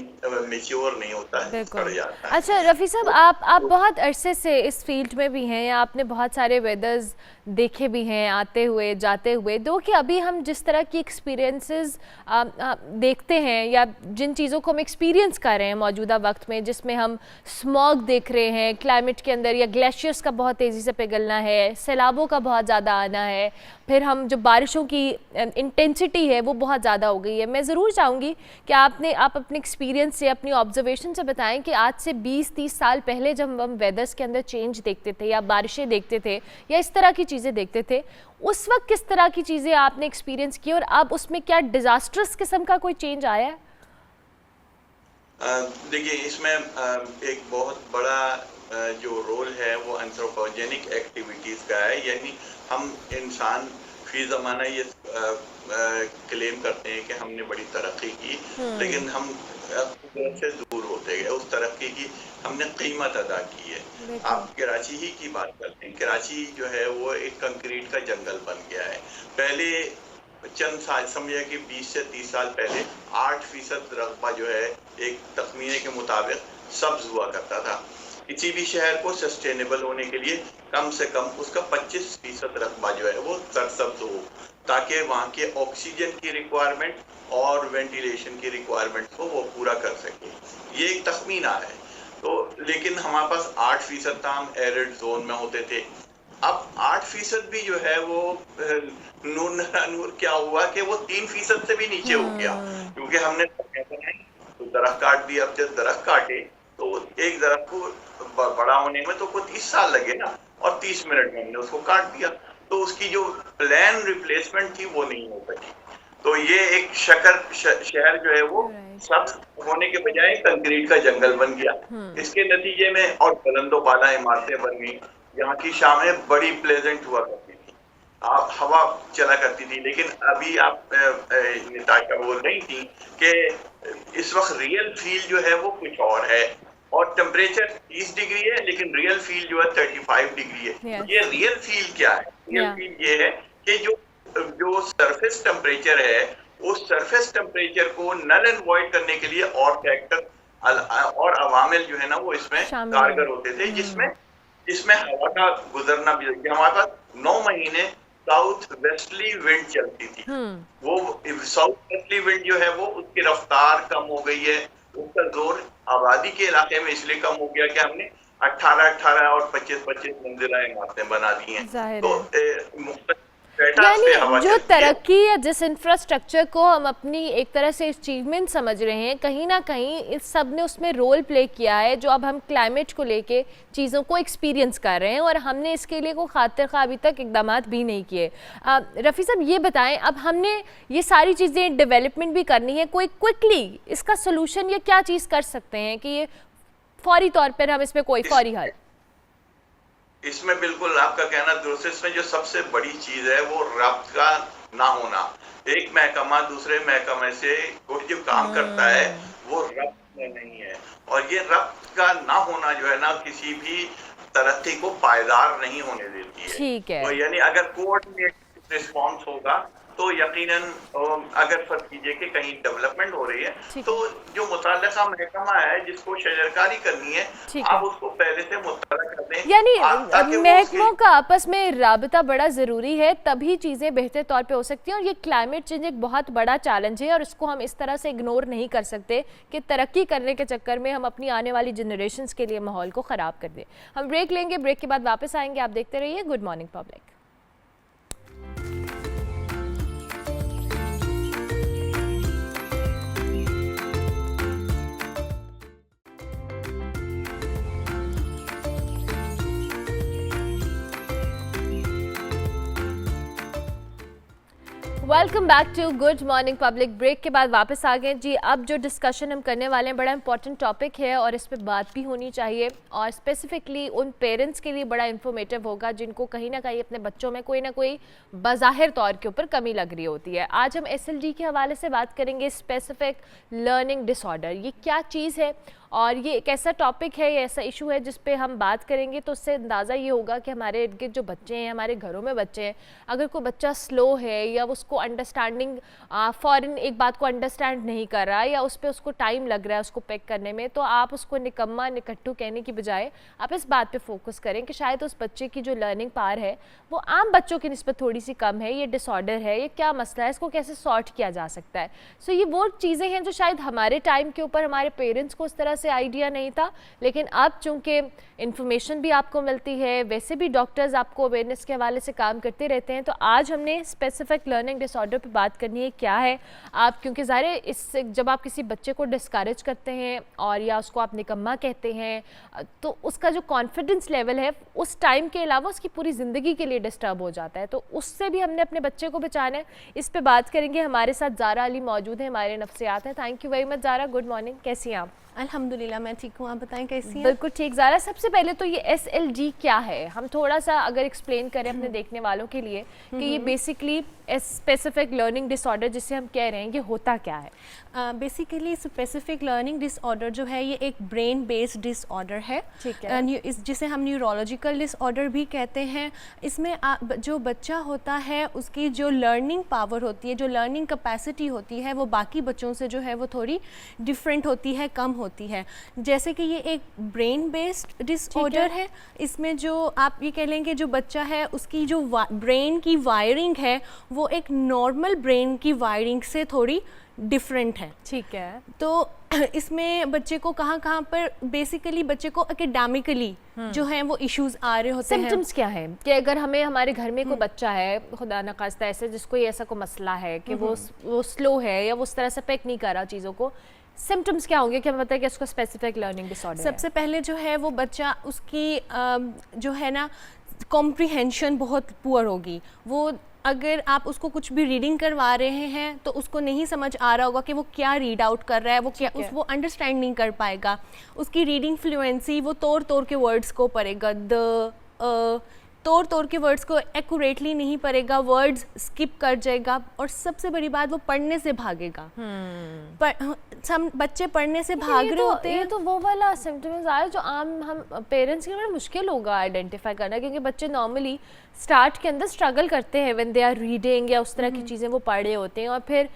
मैच्योर नहीं होता है, सड़ जाता है। अच्छा रफ़ी साहब, आप बहुत अरसे से इस फील्ड में भी हैं, या आपने बहुत सारे वेदर्स देखे भी हैं आते हुए जाते हुए, दो कि अभी हम जिस तरह की एक्सपीरियंसेस देखते हैं या जिन चीज़ों को हम एक्सपीरियंस कर रहे हैं मौजूदा वक्त में, जिसमें हम स्मॉग देख रहे हैं क्लाइमेट के अंदर, या ग्लेशियर्स का बहुत तेज़ी से पिघलना है, सैलाबों का बहुत ज़्यादा आना है, फिर हम जो बारिशों की इंटेंसिटी है वो बहुत ज़्यादा हो गई है। मैं ज़रूर चाहूँगी कि आप अपने एक्सपीरियंस से, अपनी ऑब्जर्वेशन से बताएं कि आज से 20-30 साल पहले जब हम वेदर्स के अंदर चेंज देखते थे या बारिशें देखते थे या इस तरह की चीज़ें देखते थे, उस वक्त किस तरह की चीज़ें आपने एक्सपीरियंस की और अब उसमें क्या डिजास्टर्स किस्म का कोई चेंज आया है? देखिए, इसमें एक बहुत बड़ा जो रोल है वो एंथ्रोपोजेनिक एक्टिविटीज का है। यानी हम इंसान फी ज़माना ये क्लेम करते हैं कि हमने बड़ी तरक्की की, लेकिन हम कुदरत से दूर होते गए। उस तरक्की की हमने कीमत अदा की है। आप कराची ही की बात करते हैं, कराची जो है वो एक कंक्रीट का जंगल बन गया है। पहले चंद साल, समझिए कि 20 से 30 साल पहले 8% रकबा जो है एक तखमीने के मुताबिक सब्ज हुआ करता था। किसी भी शहर को सस्टेनेबल होने के लिए कम से कम उसका 25% रकबा जो है वो सरसब्ज हो, ताकि वहाँ के ऑक्सीजन की रिक्वायरमेंट और वेंटिलेशन की रिक्वायरमेंट को वो पूरा कर सके। ये एक तखमीना है। तो लेकिन हमारे पास 8% था, हम एरिड जोन में होते थे। अब 8% भी जो है वो नूर क्या हुआ कि वो 3% से भी नीचे हो गया, क्योंकि हमने तो दरख्त काट दिया। अब जब दरख्त काटे तो एक दरख्त को बड़ा होने में तो कोई 30 साल लगे ना, और 30 मिनट में हमने उसको काट दिया, तो उसकी जो प्लान रिप्लेसमेंट थी वो नहीं हो सकी। तो ये एक शहर जो है वो सब होने के बजाय कंक्रीट का जंगल बन गया। इसके नतीजे में और बुलंदो बाला इमारतें बन गई। यहाँ की शामें बड़ी प्लेजेंट हुआ करती थी, हवा चला करती थी। लेकिन अभी आप निताशा बोल रही थी कि इस वक्त रियल फील जो है वो कुछ और है, और टेम्परेचर 30 डिग्री है लेकिन रियल फील जो है 35 डिग्री है। ये रियल फील क्या है? रियल फील ये है कि जो सरफेस टेम्परेचर है, उस सरफेस टेम्परेचर को नल एंड वॉइड करने के लिए और फैक्टर और अवामिल जो है ना वो इसमें कारगर होते थे, जिसमें हवा का गुजरना भी। हमारे पास 9 महीने साउथ वेस्टली विंड चलती थी। वो साउथ वेस्टली विंड जो है वो उसकी रफ्तार कम हो गई है, उसका जोर आबादी के इलाके में इसलिए कम हो गया कि हमने 18 और 25 मंजिला इमारतें बना दी हैं। तो यानी जो तरक्की या जिस इंफ्रास्ट्रक्चर को हम अपनी एक तरह से अचीवमेंट समझ रहे हैं, कहीं ना कहीं इस सब ने उसमें रोल प्ले किया है, जो अब हम क्लाइमेट को लेके चीज़ों को एक्सपीरियंस कर रहे हैं, और हमने इसके लिए कोई खातिर खा अभी तक इकदाम भी नहीं किए। रफ़ी साहब ये बताएं, अब हमने ये सारी चीज़ें डेवलपमेंट भी करनी है, कोई क्विकली इसका सोल्यूशन या क्या चीज़ कर सकते हैं कि ये फौरी तौर पर हम इसमें कोई फौरी हल? इसमें बिल्कुल आपका कहना दुरुस्त है। इसमें जो सबसे बड़ी चीज है वो रब्त का ना होना। एक महकमा दूसरे महकमे से कोई जो काम करता है वो रब्त में नहीं है, और ये रब्त का ना होना जो है ना किसी भी तरक्की को पायदार नहीं होने देती है। ठीक है। तो यानी अगर कोऑर्डिनेटेड रिस्पॉन्स होगा तो यकीनन अगर फर्ज कीजिए कि कहीं डेवलपमेंट हो रही है तो जो मुतल्लिका महकमा है जिसको शजरकारी करनी है, आप उसको पहले से मुतल्ला कर दें में यानी ताकि वो महकमों का आपस में राबता बड़ा ज़रूरी है, तभी चीज़ें बेहतर तौर पे हो सकती हैं। और ये क्लाइमेट चेंज एक बहुत बड़ा चैलेंज है और इसको हम इस तरह से इग्नोर नहीं कर सकते कि तरक्की करने के चक्कर में हम अपनी आने वाली जनरेशन्स के लिए माहौल को ख़राब कर दें। हम ब्रेक लेंगे, ब्रेक के बाद वापस आएंगे। आप देखते रहिए good morning public. Welcome back to good morning public. Break के बाद वापस आ गए जी। अब जो डिस्कशन हम करने वाले हैं बड़ा इंपॉर्टेंट टॉपिक है और इस पे बात भी होनी चाहिए और स्पेसिफिकली उन पेरेंट्स के लिए बड़ा इन्फॉर्मेटिव होगा जिनको कहीं ना कहीं अपने बच्चों में कोई ना कोई बज़ाहिर तौर के ऊपर कमी लग रही होती है। आज हम SLD के हवाले से बात करेंगे, स्पेसिफिक लर्निंग डिसऑर्डर। ये क्या चीज़ है और ये एक ऐसा टॉपिक है, ये ऐसा इशू है जिस पे हम बात करेंगे तो उससे अंदाज़ा ये होगा कि हमारे इर्द गिर्द जो बच्चे हैं, हमारे घरों में बच्चे हैं, अगर कोई बच्चा स्लो है या उसको अंडरस्टैंडिंग फ़ौरन एक बात को अंडरस्टैंड नहीं कर रहा है या उस पर उसको टाइम लग रहा है उसको पिक करने में, तो आप उसको निकम्मा निकट्टू कहने की बजाय आप इस बात पे फोकस करें कि शायद उस बच्चे की जो लर्निंग पावर है वो आम बच्चों की निस्बत थोड़ी सी कम है, ये डिसऑर्डर है, ये क्या मसला है, इसको कैसे सॉर्ट किया जा सकता है। सो ये वो चीज़ें हैं जो शायद हमारे टाइम के ऊपर हमारे पेरेंट्स को उस तरह से आइडिया नहीं था, लेकिन अब चूँकि इन्फॉर्मेशन भी आपको मिलती है, वैसे भी डॉक्टर्स आपको अवेयरनेस के हवाले से काम करते रहते हैं, तो आज हमने स्पेसिफिक लर्निंग डिसऑर्डर पे बात करनी है क्या है आप, क्योंकि ज़ाहिर है इससे जब आप किसी बच्चे को डिस्करेज करते हैं और या उसको आप निकम्मा कहते हैं तो उसका जो कॉन्फिडेंस लेवल है उस टाइम के अलावा उसकी पूरी ज़िंदगी के लिए डिस्टर्ब हो जाता है, तो उससे भी हमने अपने बच्चे को बचाना है। इस पे बात करेंगे। हमारे साथ ज़ारा अली मौजूद है, हमारे नफ्सियात हैं। Thank you very much Zara, good morning, कैसी हैं आप? अल्हम्दुलिल्लाह मैं ठीक हूँ, आप बताएं कैसी हैं? बिल्कुल ठीक। ज़ारा, सबसे पहले तो ये SLD क्या है, हम थोड़ा सा अगर एक्सप्लेन करें अपने देखने वालों के लिए कि ये बेसिकली स्पेसिफिक लर्निंग डिसऑर्डर जिसे हम कह रहे हैं ये होता क्या है? बेसिकली स्पेसिफिक लर्निंग डिसऑर्डर जो है ये एक ब्रेन बेस्ड डिसऑर्डर है, ठीक है। इस जिसे हम न्यूरोलॉजिकल डिसऑर्डर भी कहते हैं। इसमें जो बच्चा होता है उसकी जो लर्निंग पावर होती है, जो लर्निंग कैपेसिटी होती है, वो बाकी बच्चों से जो है वो थोड़ी डिफरेंट होती है, कम होती है। जैसे कि ये एक ब्रेन बेस्ड डिसऑर्डर है। इसमें जो आप ये कह लेंगे जो बच्चा है उसकी जो ब्रेन की वायरिंग है वो एक नॉर्मल ब्रेन की वायरिंग से थोड़ी डिफरेंट है। ठीक है। तो इसमें बच्चे को कहाँ पर बेसिकली बच्चे को एकेडमिकली जो है वो इश्यूज आ रहे होते हैं। सिम्टम्स क्या है कि अगर हमें हमारे घर में कोई बच्चा है खुदा न खास्ता ऐसे जिसको ये ऐसा कोई मसला है कि वो स्लो है या वो उस तरह से पिक नहीं कर रहा चीज़ों को, सिम्टम्स क्या होंगे कि हमें बताएं कि इसको स्पेसिफिक लर्निंग डिसऑर्डर है? सबसे पहले जो है वो बच्चा उसकी जो है ना कॉम्प्रिहेंशन बहुत पुअर होगी। वो अगर आप उसको कुछ भी रीडिंग करवा रहे हैं तो उसको नहीं समझ आ रहा होगा कि वो क्या रीड आउट कर रहा है, वो क्या वो अंडरस्टैंड नहीं कर पाएगा। उसकी रीडिंग फ्लुएंसी, वो तोड़ के वर्ड्स को पढ़ेगा, तोड़ के वर्ड्स को एक्यूरेटली नहीं पढ़ेगा, वर्ड्स स्किप कर जाएगा और सबसे बड़ी बात वो पढ़ने से भागेगा। सब बच्चे पढ़ने से भाग रहे होते हैं। ये तो वो वाला सिम्टम्स आया जो आम हम पेरेंट्स के लिए मुश्किल होगा आइडेंटिफाई करना, क्योंकि बच्चे नॉर्मली स्टार्ट के अंदर स्ट्रगल करते हैं व्हेन दे आर रीडिंग या उस तरह की चीज़ें वो पढ़ रहे होते हैं और फिर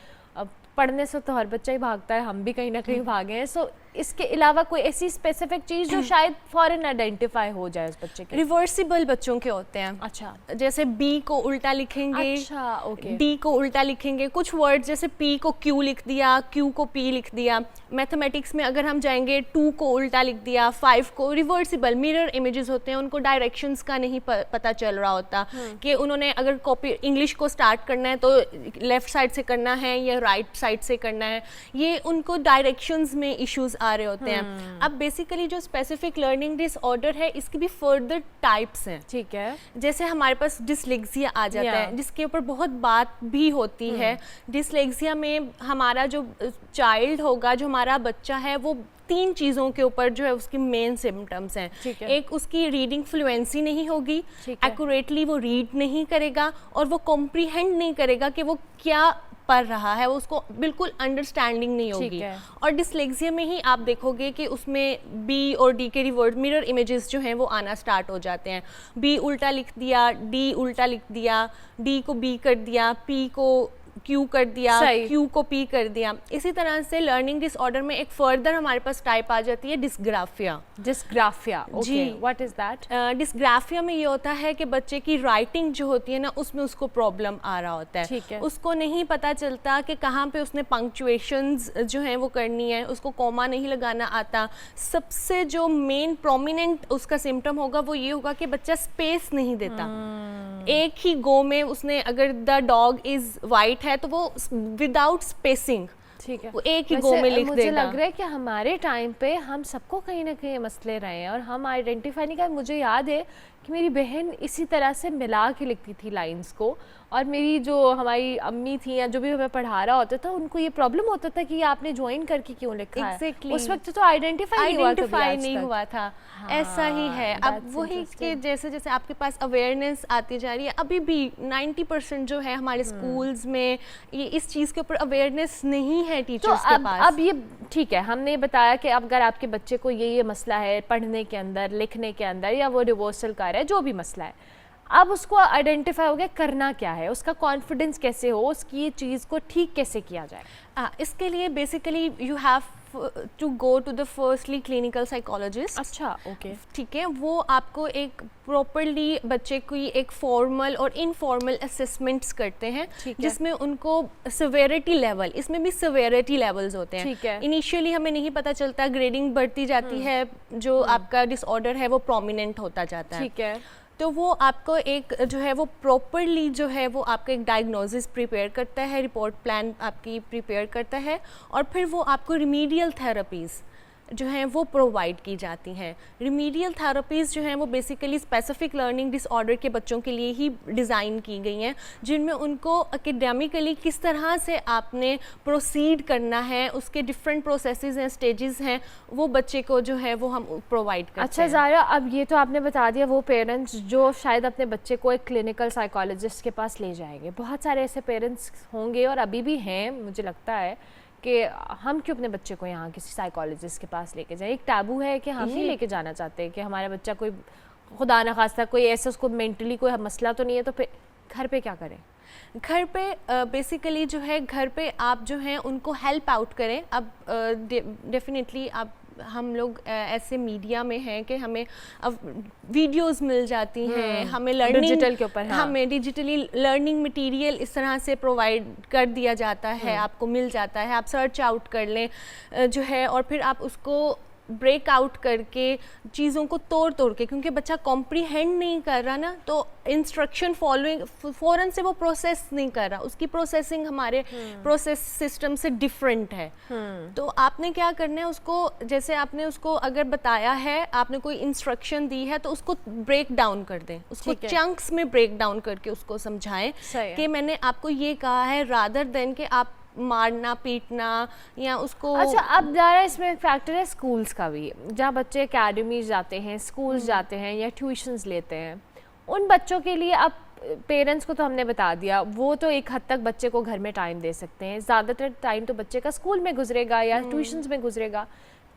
पढ़ने से तो हर बच्चा ही भागता है, हम भी कहीं ना कहीं भागे हैं। सो इसके अलावा कोई ऐसी स्पेसिफिक चीज़ जो शायद फॉरन आइडेंटिफाई हो जाए उस बच्चे के? रिवर्सिबल बच्चों के होते हैं। अच्छा, जैसे बी को उल्टा लिखेंगे, अच्छा, ओके, डी को उल्टा लिखेंगे, कुछ वर्ड जैसे पी को क्यू लिख दिया, क्यू को पी लिख दिया। मैथमेटिक्स में अगर हम जाएंगे 2 को उल्टा लिख दिया, 5 को रिवर्सिबल मिरर इमेजेस होते हैं, उनको डायरेक्शंस का नहीं पता चल रहा होता कि उन्होंने अगर कॉपी इंग्लिश को स्टार्ट करना है तो लेफ्ट साइड से करना है या राइट साइड से करना है, ये उनको डायरेक्शंस में इश्यूज आ रहे होते हैं। अब बेसिकली जो स्पेसिफिक लर्निंग डिसऑर्डर है इसकी भी फर्दर टाइप्स हैं। ठीक है। जैसे हमारे पास डिसलेक्सिया आ जाता है, जिसके ऊपर बहुत बात भी होती है। डिसलेक्सिया में हमारा जो चाइल्ड होगा, जो हमारा बच्चा है, वो 3 चीज़ों के ऊपर जो है उसकी मेन सिम्टम्स हैं। एक उसकी रीडिंग फ्लुएंसी नहीं होगी, एक्यूरेटली वो रीड नहीं करेगा और वो कॉम्प्रीहेंड नहीं करेगा कि वो क्या पढ़ रहा है, वो उसको बिल्कुल अंडरस्टैंडिंग नहीं होगी। और डिसलेक्सिया में ही आप देखोगे कि उसमें बी और डी के रिवर्ड मिरर इमेजेस जो हैं वो आना स्टार्ट हो जाते हैं। बी उल्टा लिख दिया, डी उल्टा लिख दिया, डी को बी कर दिया, पी को क्यू कर दिया, सही। क्यू को पी कर दिया। इसी तरह से लर्निंग डिसऑर्डर में एक फर्दर हमारे पास टाइप आ जाती है डिस्ग्राफिया। डिस्ग्राफिया, जी। What is that? डिस्ग्राफिया में ये होता है कि बच्चे की राइटिंग जो होती है ना, उसमें उसको प्रॉब्लम आ रहा होता है। ठीक है। उसको नहीं पता चलता कि कहाँ पे उसने पंक्चुएशंस जो हैं वो करनी है, उसको कॉमा नहीं लगाना आता। सबसे जो मेन प्रोमिनेंट उसका सिम्टम होगा वो ये होगा कि बच्चा स्पेस नहीं देता। एक ही गो में उसने, अगर द डॉग इज वाइट है तो वो विदाउट स्पेसिंग ठीक है, वो एक ही वैसे गो में लिख मुझे देगा। लग रहा है कि हमारे टाइम पे हम सबको कहीं ना कहीं मसले रहे हैं और हम आइडेंटिफाई नहीं कर। मुझे याद है कि मेरी बहन इसी तरह से मिला के लिखती थी लाइंस को, और मेरी जो हमारी अम्मी थी या जो भी हमें पढ़ा रहा होता था उनको ये प्रॉब्लम होता था कि ये आपने ज्वाइन करके क्यों लिखा Exactly. है। उस वक्त तो आइडेंटिफाई नहीं हुआ था। ऐसा ही है। अब that's वही कि interesting. जैसे जैसे आपके पास अवेयरनेस आती जा रही है, अभी भी 90% जो है हमारे स्कूल्स में ये इस चीज़ के ऊपर अवेयरनेस नहीं है तो टीचर्स के पास। अब ये ठीक है, हमने बताया कि अब अगर आपके बच्चे को ये मसला है पढ़ने के अंदर, लिखने के अंदर, या वो रिवर्सल कर रहा है, जो भी मसला है, अब उसको आइडेंटिफाई हो गया करना क्या है, उसका कॉन्फिडेंस कैसे हो, उसकी ये चीज़ को ठीक कैसे किया जाए। इसके लिए basically you have to go to the firstly clinical psychologist. अच्छा, ओके। ठीक है, वो आपको एक प्रॉपरली बच्चे की एक फॉर्मल और इनफॉर्मल असेसमेंट्स करते हैं, ठीक है। जिसमें उनको सिवियरिटी लेवल, इसमें भी सिवियरिटी लेवल्स होते हैं। ठीक है। इनिशियली हमें नहीं पता चलता, ग्रेडिंग बढ़ती जाती है, जो आपका डिसऑर्डर है वो प्रोमिनेंट होता जाता है। ठीक है। तो वो आपको एक जो है वो प्रॉपरली जो है वो आपका एक डायग्नोसिस प्रिपेयर करता है, रिपोर्ट प्लान आपकी प्रिपेयर करता है, और फिर वो आपको रिमीडियल थेरेपीज़ जो हैं वो प्रोवाइड की जाती हैं। रिमीडियल थेरेपीज़ जो हैं वो बेसिकली स्पेसिफिक लर्निंग डिसऑर्डर के बच्चों के लिए ही डिज़ाइन की गई हैं, जिनमें उनको एकेडमिकली किस तरह से आपने प्रोसीड करना है, उसके डिफरेंट प्रोसेसेस हैं, स्टेजेस हैं, वो बच्चे को जो है वो हम प्रोवाइड करते अच्छा हैं। ज़ारा, अब ये तो आपने बता दिया वो पेरेंट्स जो शायद अपने बच्चे को एक क्लिनिकल साइकोलॉजिस्ट के पास ले जाएंगे। बहुत सारे ऐसे पेरेंट्स होंगे और अभी भी हैं, मुझे लगता है कि हम क्यों अपने बच्चे को यहाँ किसी साइकोलॉजिस्ट के पास लेके जाएं। एक टैबू है कि हम नहीं लेके जाना चाहते कि हमारा बच्चा कोई खुदा न खास्ता कोई ऐसा उसको मेंटली कोई मसला तो नहीं है, तो फिर घर पे क्या करें? घर पे बेसिकली जो है घर पे आप जो हैं उनको हेल्प आउट करें। अब डेफिनेटली आप हम लोग ऐसे मीडिया में हैं कि हमें अब वीडियोस मिल जाती हैं, हमें लर्निंग डिजिटल के ऊपर, हाँ। हमें डिजिटली लर्निंग मटेरियल इस तरह से प्रोवाइड कर दिया जाता है, आपको मिल जाता है, आप सर्च आउट कर लें जो है, और फिर आप उसको ब्रेक आउट करके चीज़ों को तोड़ के, क्योंकि बच्चा कॉम्प्रीहेंड नहीं कर रहा ना, तो इंस्ट्रक्शन फॉलोइंग फ़ौरन से वो प्रोसेस नहीं कर रहा, उसकी प्रोसेसिंग हमारे प्रोसेस सिस्टम से डिफरेंट है। तो आपने क्या करना है, उसको जैसे आपने उसको अगर बताया है, आपने कोई इंस्ट्रक्शन दी है, तो उसको ब्रेक डाउन कर दें, उसको ठीक है। चंक्स में ब्रेक डाउन करके उसको समझाएं सही है। कि मैंने आपको ये कहा है, रादर देन कि आप मारना पीटना या उसको। अच्छा, अब ज़रा इसमें फैक्टर है स्कूल्स का भी, जहाँ बच्चे एकेडमीज जाते हैं, स्कूल्स जाते हैं या ट्यूशन्स लेते हैं, उन बच्चों के लिए अब पेरेंट्स को तो हमने बता दिया, वो तो एक हद तक बच्चे को घर में टाइम दे सकते हैं, ज़्यादातर टाइम तो बच्चे का स्कूल में गुजरेगा या ट्यूशन्स में गुजरेगा।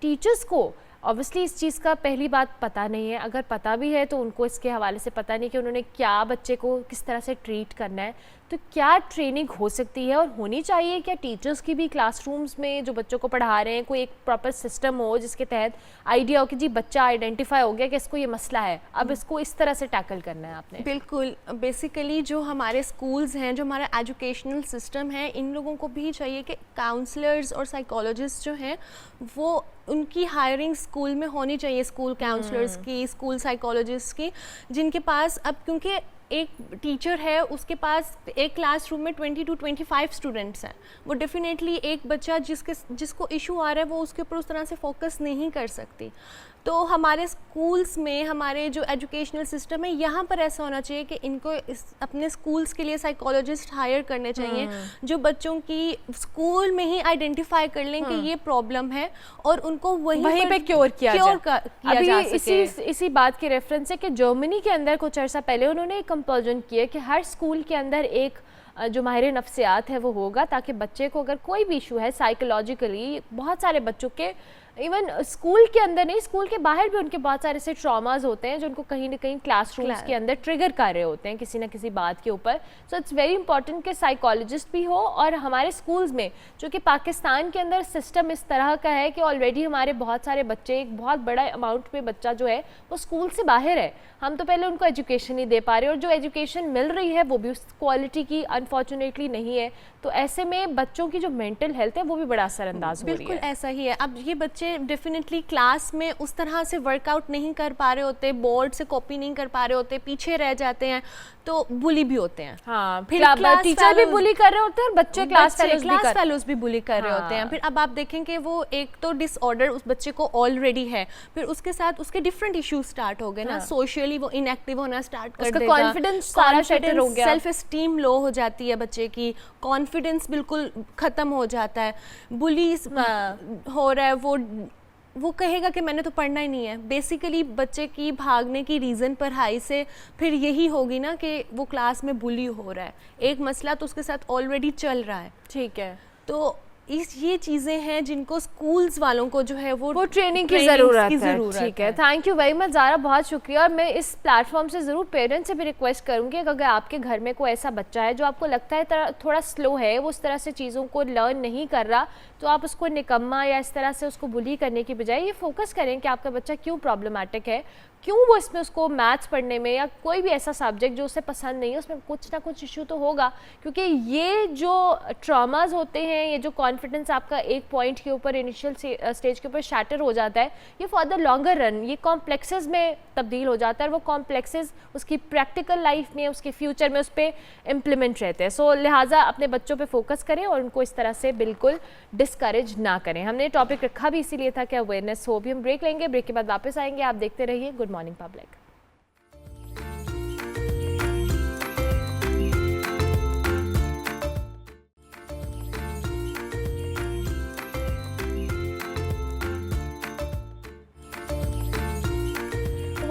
टीचर्स को ऑब्वियसली इस चीज़ का पहली बात पता नहीं है, अगर पता भी है तो उनको इसके हवाले से पता नहीं कि उन्होंने क्या बच्चे को किस तरह से ट्रीट करना है। तो क्या ट्रेनिंग हो सकती है और होनी चाहिए? क्या टीचर्स की भी क्लासरूम्स में जो बच्चों को पढ़ा रहे हैं कोई एक प्रॉपर सिस्टम हो जिसके तहत आइडिया हो कि जी बच्चा आइडेंटिफाई हो गया कि इसको ये मसला है, अब इसको इस तरह से टैकल करना है आपने? बिल्कुल, बेसिकली जो हमारे स्कूल्स हैं, जो हमारा एजुकेशनल सिस्टम है, इन लोगों को भी चाहिए कि काउंसलर्स और साइकोलॉजिस्ट जो हैं वो उनकी हायरिंग स्कूल में होनी चाहिए, स्कूल काउंसलर्स की, स्कूल साइकोलॉजिस्ट की, जिनके पास अब क्योंकि एक टीचर है उसके पास एक क्लासरूम में 20 to 25 स्टूडेंट्स हैं, वो डेफिनेटली एक बच्चा जिसको इशू आ रहा है वो उसके ऊपर उस तरह से फोकस नहीं कर सकती। तो हमारे स्कूल्स में, हमारे जो एजुकेशनल सिस्टम है, यहाँ पर ऐसा होना चाहिए कि इनको अपने स्कूल्स के लिए साइकोलॉजिस्ट हायर करने चाहिए जो बच्चों की स्कूल में ही आइडेंटिफाई कर लें कि ये प्रॉब्लम है और उनको वहीं पे क्योर किया जा सके। इसी बात के रेफरेंस है कि जर्मनी के अंदर कुछ अर्सा पहले उन्होंने एक कंपल्जन किया कि हर स्कूल के अंदर एक जो माहिर नफ्सियात है वो होगा, ताकि बच्चे को अगर कोई भी इशू है साइकोलॉजिकली, बहुत सारे बच्चों के इवन स्कूल के अंदर नहीं, स्कूल के बाहर भी उनके बहुत सारे ऐसे ट्रॉमाज होते हैं जो उनको कहीं ना कहीं क्लासरूम्स के अंदर ट्रिगर कर रहे होते हैं किसी ना किसी बात के ऊपर। सो इट्स वेरी इंपॉर्टेंट कि साइकोलॉजिस्ट भी हो, और हमारे स्कूल्स में जो कि पाकिस्तान के अंदर सिस्टम इस तरह का है कि ऑलरेडी हमारे बहुत सारे बच्चे, एक बहुत बड़ा अमाउंट में बच्चा जो है वो स्कूल से बाहर है। हम तो पहले उनको एजुकेशन नहीं दे पा रहे, और जो एजुकेशन मिल रही है वो भी उस क्वालिटी की अनफॉर्चुनेटली नहीं है। तो ऐसे में बच्चों की जो मेंटल हेल्थ है वो भी बड़ा असरअंदाज हो रही है। बिल्कुल ऐसा ही है। अब ये बच्चे डेफिनेटली क्लास में उस तरह से वर्कआउट नहीं कर पा रहे होते, बोर्ड से कॉपी नहीं कर पा रहे होते, पीछे रह जाते हैं, तो बुली भी होते हैं। हाँ, फिर टीचर भी बुली कर रहे होते हैं और बच्चे क्लास फेलोज भी बुली कर रहे होते हैं। फिर अब आप देखें कि वो एक तो डिसऑर्डर उस बच्चे को ऑलरेडी है, फिर उसके साथ उसके डिफरेंट इश्यूज स्टार्ट हो गए ना। सोशली वो इनएक्टिव होना स्टार्ट कर देगा, कॉन्फिडेंस सारा शटर हो गया, सेल्फ एस्टीम लो हो जाती है बच्चे की, कॉन्फिडेंस बिल्कुल खत्म हो जाता है, बुली हो रहा है। वो कहेगा कि मैंने तो पढ़ना ही नहीं है। बेसिकली बच्चे की भागने की रीज़न पढ़ाई से फिर यही होगी ना कि वो क्लास में बुली हो रहा है। एक मसला तो उसके साथ ऑलरेडी चल रहा है, ठीक है। तो ये चीज़ें हैं जिनको स्कूल्स वालों को जो है वो ट्रेनिंग की ज़रूरत है। ठीक है, thank you very much Zara, बहुत शुक्रिया। और मैं इस प्लेटफॉर्म से ज़रूर पेरेंट्स से भी रिक्वेस्ट करूँगी कि अगर आपके घर में कोई ऐसा बच्चा है जो आपको लगता है थोड़ा स्लो है, वो उस तरह से चीज़ों को लर्न नहीं कर रहा, तो आप उसको निकम्मा या इस तरह से उसको बुली करने की बजाय ये फोकस करें कि आपका बच्चा क्यों प्रॉब्लमेटिक है, क्यों वो इसमें उसको मैथ्स पढ़ने में या कोई भी ऐसा सब्जेक्ट जो उसे पसंद नहीं है उसमें कुछ ना कुछ इशू तो होगा। क्योंकि ये जो ट्रॉमास होते हैं, ये जो कॉन्फिडेंस आपका एक पॉइंट के ऊपर इनिशियल स्टेज के ऊपर शैटर हो जाता है, ये फॉर द लॉन्गर रन ये कॉम्प्लेक्सेस में तब्दील हो जाता है, और वो कॉम्प्लेक्सेस उसकी प्रैक्टिकल लाइफ में, उसके फ्यूचर में उस पर इम्प्लीमेंट रहते हैं। सो लिहाजा अपने बच्चों पर फोकस करें और उनको इस तरह से बिल्कुल डिस्करेज ना करें। हमने टॉपिक रखा भी इसीलिए था कि अवेयरनेस हो। भी हम ब्रेक लेंगे, ब्रेक के बाद वापस आएंगे। आप देखते रहिए good morning public.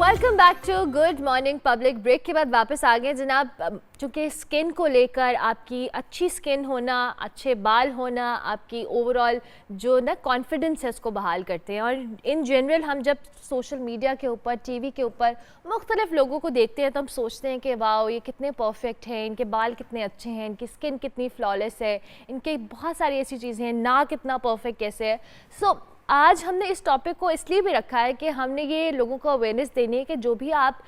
Welcome back to good morning public. Break के बाद वापस आ गए जनाब। चूँकि स्किन को लेकर आपकी अच्छी स्किन होना, अच्छे बाल होना, आपकी ओवरऑल जो ना कॉन्फिडेंस है उसको बहाल करते हैं। और इन जनरल हम जब सोशल मीडिया के ऊपर, टीवी के ऊपर मुख्तलिफ लोगों को देखते हैं तो हम सोचते हैं कि वाओ ये कितने परफेक्ट हैं, इनके बाल कितने अच्छे हैं, इनकी स्किन कितनी फ्लॉलेस है, इनके बहुत सारी ऐसी चीज़ें हैं, नाक कितना परफेक्ट कैसे है। सो आज हमने इस टॉपिक को इसलिए भी रखा है कि हमने ये लोगों को अवेयरनेस देनी है कि जो भी आप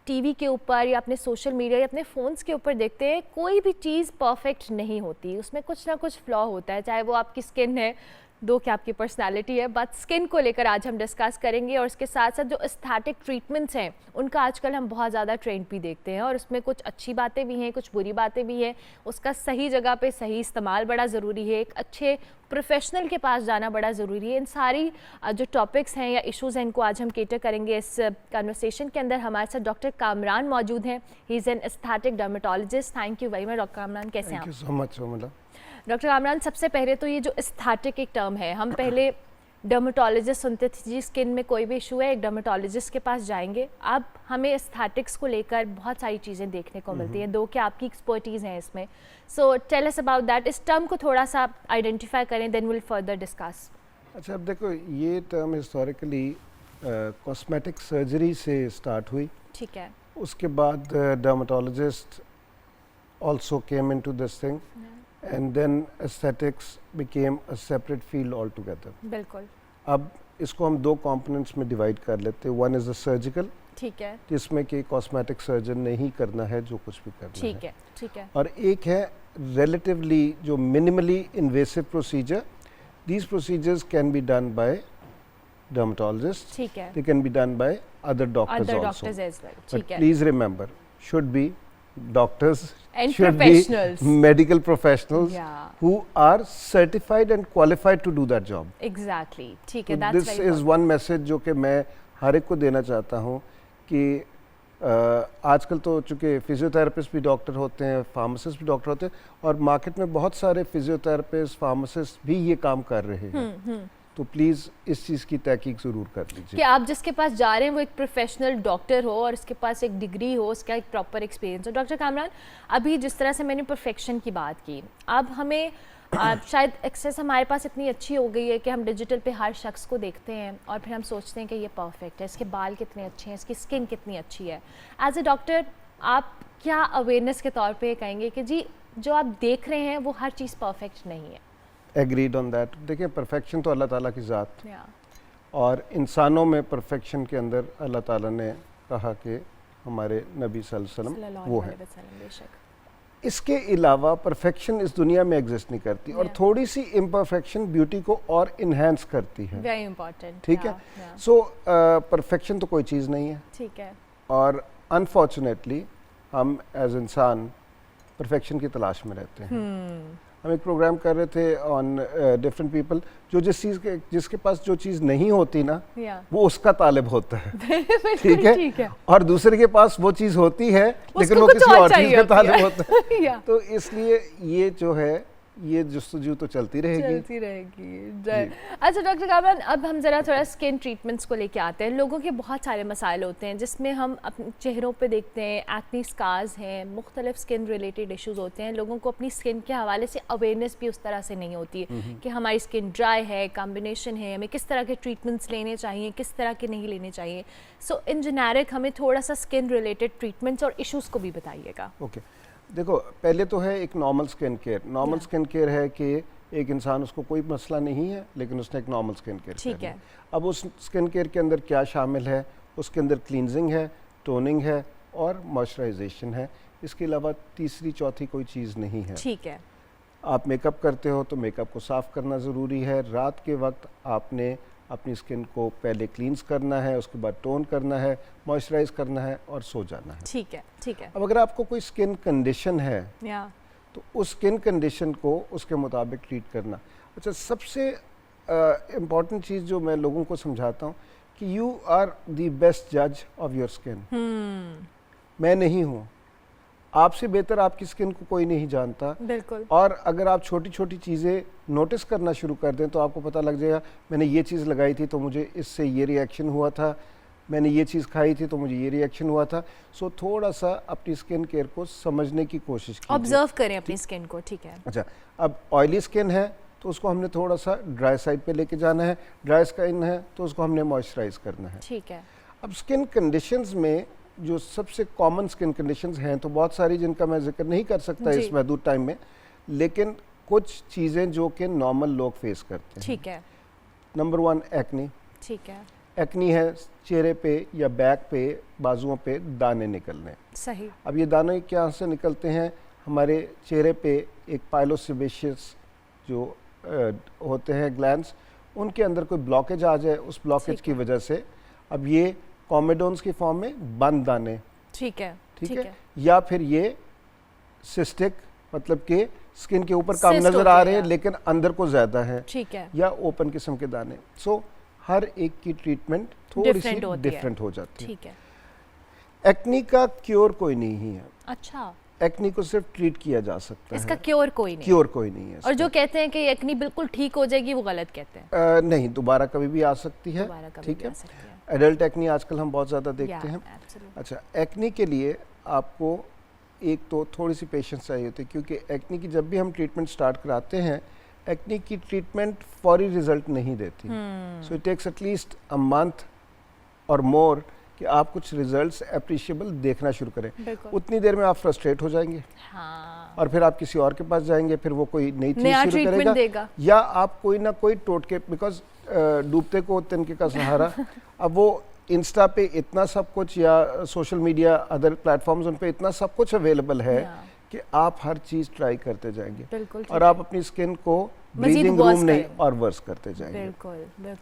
टीवी के ऊपर या अपने सोशल मीडिया या अपने फ़ोन्स के ऊपर देखते हैं, कोई भी चीज़ परफेक्ट नहीं होती, उसमें कुछ ना कुछ फ्लॉ होता है, चाहे वो आपकी स्किन है, दो कि आपकी पर्सनालिटी है। बट स्किन को लेकर आज हम डिस्कस करेंगे, और इसके साथ साथ जो एस्थेटिक ट्रीटमेंट्स हैं उनका आजकल हम बहुत ज़्यादा ट्रेंड भी देखते हैं, और उसमें कुछ अच्छी बातें भी हैं, कुछ बुरी बातें भी हैं। उसका सही जगह पे सही इस्तेमाल बड़ा ज़रूरी है, एक अच्छे प्रोफेशनल के पास जाना बड़ा ज़रूरी है। इन सारी जो टॉपिक्स हैं या इश्यूज़ हैं इनको आज हम केटर करेंगे इस कन्वर्सेशन के अंदर। हमारे साथ डॉक्टर कामरान मौजूद हैं, he is an aesthetic dermatologist. Thank you very much doctor Kamran, कैसे हैं आप? Thank you so much Urmila. Doctor Kamran, सबसे पहले तो ये जो एस्थेटिक एक टर्म है, हम पहले डर्मेटोलॉजिस्ट सुनते थे जी, स्किन में कोई भी इशू है एक डर्मेटोलॉजिस्ट के पास जाएंगे। अब हमें एस्थेटिक्स को लेकर बहुत सारी चीज़ें देखने को मिलती हैं, दो कि आपकी एक्सपर्टीज़ हैं इसमें। So tell us about that. इस टर्म को थोड़ा सा आइडेंटिफाई करें, देन विल फर्दर डिस्कस। अच्छा, अब देखो ये टर्म हिस्टोरिकली कॉस्मेटिक सर्जरी से स्टार्ट हुई, ठीक है। उसके बाद dermatologist also came into this thing, and then aesthetics became a separate field altogether. बिल्कुल। अब इसको हम दो कंपोनेंट्स में डिवाइड कर लेते हैं। वन इज द सर्जिकल, ठीक है, जिसमें कि कॉस्मेटिक सर्जन ने ही करना है जो कुछ भी करना ठीक है, ठीक है। और एक है relatively जो minimally invasive procedure. These procedures can be done by dermatologists. ठीक है। They can be done by other doctors Other also. doctors as well. But ठीक है। please remember, should be doctors And should professionals. be medical professionals Yeah. who are certified and qualified to do that job. Exactly. ठीक है, So that's this very is important. one message जो कि मैं हर एक को देना चाहता हूँ कि आजकल तो चूँकि फिजियोथेरेपिस्ट भी डॉक्टर होते हैं, फार्मासिस्ट भी डॉक्टर होते हैं, और मार्केट में बहुत सारे फिजियोथेरेपिस्ट, फार्मासिस्ट भी ये काम कर रहे हैं। तो प्लीज़ इस चीज़ की तहकीक ज़रूर कर लीजिए कि आप जिसके पास जा रहे हैं वो एक प्रोफेशनल डॉक्टर हो और उसके पास एक डिग्री हो, उसका एक प्रॉपर एक्सपीरियंस हो। डॉक्टर कामरान, अभी जिस तरह से मैंने परफेक्शन की बात की, अब हमें शायद एक्सेस हमारे पास इतनी अच्छी हो गई है कि हम डिजिटल पे हर शख्स को देखते हैं और फिर हम सोचते हैं कि ये परफेक्ट है, इसके बाल कितने अच्छे हैं, इसकी स्किन कितनी अच्छी है। एज ए डॉक्टर आप क्या अवेयरनेस के तौर पे कहेंगे कि जी जो आप देख रहे हैं वो हर चीज़ परफेक्ट नहीं है? Agreed on that. देखिए परफेक्शन तो अल्लाह ताला की ज़ात, या और इंसानों में परफेक्शन के अंदर अल्लाह ताला ने कहा कि हमारे नबी सल्लल्लाहु अलैहि वसल्लम वो है। बेशक। इसके अलावा परफेक्शन इस दुनिया में एग्जिस्ट नहीं करती, और थोड़ी सी इम्परफेक्शन ब्यूटी को और इन्हेंस करती है। Very important. ठीक है। सो परफेक्शन तो कोई चीज़ नहीं है, ठीक है। और अनफॉर्चुनेटली हम एज इंसान परफेक्शन की तलाश में रहते हैं। हम एक प्रोग्राम कर रहे थे ऑन डिफरेंट पीपल, जो जिसके पास जो चीज़ नहीं होती ना वो उसका तालिब होता है। ठीक है। और दूसरे के पास वो चीज़ होती है लेकिन वो किसी और चीज़ का तालिब होता है। तो इसलिए ये जो है ये जस्तजू तो चलती रहेगी। अच्छा डॉक्टर कामरान, अब हम ज़रा थोड़ा स्किन ट्रीटमेंट्स को लेके आते हैं। लोगों के बहुत सारे मसाइल होते हैं जिसमें हम अपने चेहरों पे देखते हैं एक्ने स्कार्स हैं, मुख्तलिफ स्किन रिलेटेड इश्यूज़ होते हैं। लोगों को अपनी स्किन के हवाले से अवेयरनेस भी उस तरह से नहीं होती है कि हमारी स्किन ड्राई है, कॉम्बिनेशन है, हमें किस तरह के ट्रीटमेंट्स लेने चाहिए, किस तरह के नहीं लेने चाहिए। सो इन जेनेरिक हमें थोड़ा सा स्किन रिलेटेड ट्रीटमेंट्स और इशूज़ को भी बताइएगा। ओके, देखो पहले तो है एक normal skin care. Normal skin care है कि एक इंसान, उसको कोई मसला नहीं है लेकिन उसने एक नॉर्मल स्किन केयर ठीक है। अब उस स्किन केयर के अंदर क्या शामिल है? उसके अंदर क्लींजिंग है, टोनिंग है और मॉइस्चराइजेशन है। इसके अलावा तीसरी चौथी कोई चीज़ नहीं है। ठीक है। आप मेकअप करते हो तो मेकअप को साफ़ करना ज़रूरी है। रात के वक्त आपने अपनी स्किन को पहले क्लींस करना है, उसके बाद टोन करना है, मॉइस्चराइज करना है और सो जाना है। ठीक है, ठीक है। अब अगर आपको कोई स्किन कंडीशन है तो उस स्किन कंडीशन को उसके मुताबिक ट्रीट करना। अच्छा, सबसे इम्पॉर्टेंट चीज़ जो मैं लोगों को समझाता हूँ कि यू आर द बेस्ट जज ऑफ योर स्किन। मैं नहीं हूँ, आपसे बेहतर आपकी स्किन को कोई नहीं जानता। बिल्कुल। और अगर आप छोटी छोटी चीज़ें नोटिस करना शुरू कर दें तो आपको पता लग जाएगा, मैंने ये चीज़ लगाई थी तो मुझे इससे ये रिएक्शन हुआ था, मैंने ये चीज़ खाई थी तो मुझे ये रिएक्शन हुआ था। सो थोड़ा सा अपनी स्किन केयर को समझने की कोशिश कीजिए, ऑब्जर्व करें अपनी स्किन को। ठीक है। अच्छा, अब ऑयली स्किन है तो उसको हमने थोड़ा सा ड्राई साइड पे लेके जाना है, ड्राई स्किन है तो उसको हमने मॉइस्चराइज करना है। ठीक है। अब स्किन कंडीशंस में जो सबसे कॉमन स्किन कंडीशंस हैं तो बहुत सारी, जिनका मैं जिक्र नहीं कर सकता इस महदूद टाइम में, लेकिन कुछ चीज़ें जो कि नॉर्मल लोग फेस करते हैं। ठीक है। Number 1 acne. ठीक है। एक्नी है चेहरे पे या बैक पे, बाजुओं पे दाने निकलने। सही। अब ये दाने क्या से निकलते हैं? हमारे चेहरे पे एक पाइलोसेबेशियस जो होते हैं ग्लैंड्स, उनके अंदर कोई ब्लॉकेज आ जाए, उस ब्लॉकेज की वजह से अब ये कॉमेडोन्स की फॉर्म में बंद दाने। ठीक है। ठीक है। या फिर ये सिस्टिक, मतलब कि स्किन के ऊपर कम नजर आ रहे हैं लेकिन अंदर को ज्यादा है। ठीक है। या ओपन किस्म के दाने। सो हर एक की ट्रीटमेंट थोड़ी सी डिफरेंट हो जाती है। ठीक है। एक्नी का क्योर कोई नहीं है। अच्छा। एक्नी को सिर्फ ट्रीट किया जा सकता है, इसका क्योर कोई नहीं। क्योर कोई नहीं है। और जो कहते हैं कि एक्नी बिल्कुल ठीक हो जाएगी वो गलत कहते हैं। नहीं, दोबारा कभी भी आ सकती है। ठीक है। एडल्ट एक्नी आजकल हम बहुत ज़्यादा देखते हैं। अच्छा, एक्नी के लिए आपको एक तो थोड़ी सी पेशेंस चाहिए होती है, क्योंकि एक्नी की जब भी हम ट्रीटमेंट स्टार्ट कराते हैं, एक्नी की ट्रीटमेंट फौरी रिजल्ट नहीं देती। So it takes at least a month or more कि आप कुछ रिजल्ट्स अप्रिशिएबल देखना शुरू करें। उतनी देर में आप फ्रस्ट्रेट हो जाएंगे। हाँ। और फिर आप किसी और के पास जाएंगे, फिर वो कोई नई चीज़ शुरू करेगा देगा। या आप कोई ना कोई टोटके, बिकॉज डूबते को तिनके का सहारा। अब वो इंस्टा पे इतना सब कुछ या सोशल मीडिया अदर प्लेटफॉर्म्स उन पे इतना सब कुछ अवेलेबल है कि आप हर चीज़ ट्राई करते जाएंगे और आप अपनी स्किन को ब्रीदिंग रूम नहीं और वर्स करते जाएंगे।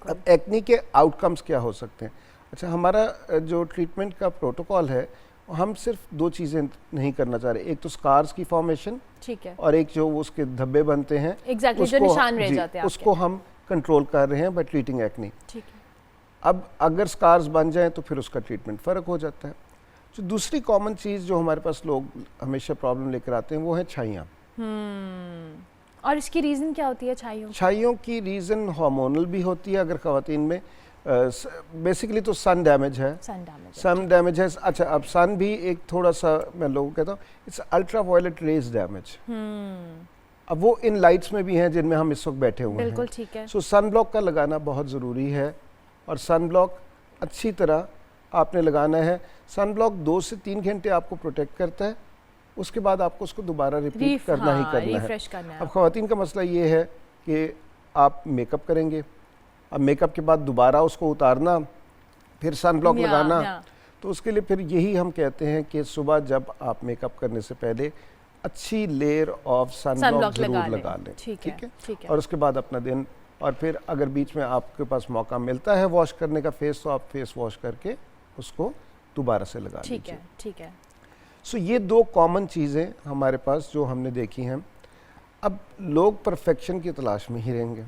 अब एक्नी के आउटकम्स क्या हो सकते हैं? अच्छा, हमारा जो ट्रीटमेंट का प्रोटोकॉल है, हम सिर्फ 2 चीज़ें नहीं करना चाह रहे। एक तो स्कार्स की फॉर्मेशन, ठीक है, और एक जो उसके धब्बे बनते हैं, जो निशान रह जाते हैं, उसको हम कंट्रोल कर रहे हैं बाय ट्रीटिंग एक्नी। ठीक है। अब अगर स्कार्स बन जाएं तो फिर उसका ट्रीटमेंट फ़र्क हो जाता है। जो दूसरी कॉमन चीज़ जो हमारे पास लोग हमेशा प्रॉब्लम लेकर आते हैं वो है छाइयाँ। और इसकी रीज़न क्या होती है छाइयों? छाइयों की रीज़न हार्मोनल भी होती है अगर ख़वातीन में। बेसिकली तो सन डैमेज है। सन डैमेज है। अच्छा, अब सन भी एक थोड़ा सा मैं लोगों को कहता हूँ, it's ultra violet rays damage. अब वो इन लाइट्स में भी हैं जिनमें हम इस वक्त बैठे हुए हैं। बिल्कुल ठीक है। सो सन ब्लॉक का लगाना बहुत ज़रूरी है, और सन ब्लॉक अच्छी तरह आपने लगाना है। सन ब्लॉक 2 से 3 घंटे आपको प्रोटेक्ट करता है, उसके बाद आपको उसको दोबारा रिपीट करना ही करना है। रिफ्रेश करना है। अब ख़वातीन का मसला ये है कि आप मेकअप करेंगे, अब मेकअप के बाद दोबारा उसको उतारना, फिर सन ब्लॉक लगाना, तो उसके लिए फिर यही हम कहते हैं कि सुबह जब आप मेकअप करने से पहले अच्छी लेयर ऑफ सन ब्लॉक ज़रूर लगा लें। ठीक है। और उसके बाद अपना दिन, और फिर अगर बीच में आपके पास मौका मिलता है वॉश करने का फेस, तो आप फेस वॉश करके उसको दोबारा से लगा लीजिए। ठीक है। सो ये 2 कॉमन चीज़ें हमारे पास जो हमने देखी हैं। अब लोग परफेक्शन की तलाश में ही रहेंगे।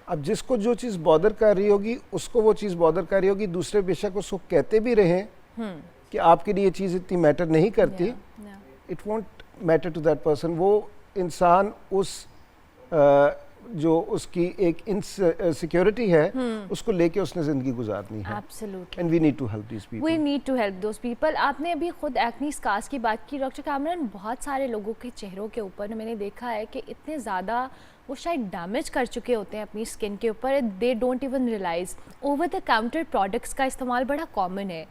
अब जिसको जो चीज़ बॉदर कर रही होगी उसको वो चीज़ बॉदर कर रही होगी, दूसरे बेशक उसको कहते भी रहें कि आपके लिए ये चीज़ इतनी मैटर नहीं करती, it won't matter to that person. वो इंसान उस जो उसकी एक इनसिक्योरिटी है उसको लेके उसने ज़िंदगी गुजारनी है। Absolutely. And we need to help these people. We need to help those people. आपने अभी खुद एक्नी स्कार्स की बात की डॉक्टर कामरान, बहुत सारे लोगों के चेहरों के ऊपर मैंने देखा है कि इतने ज़्यादा वो शायद डैमेज कर चुके होते हैं अपनी स्किन के ऊपर, they don't even realise. Over the counter products का इस्तेमाल बड़ा कॉमन है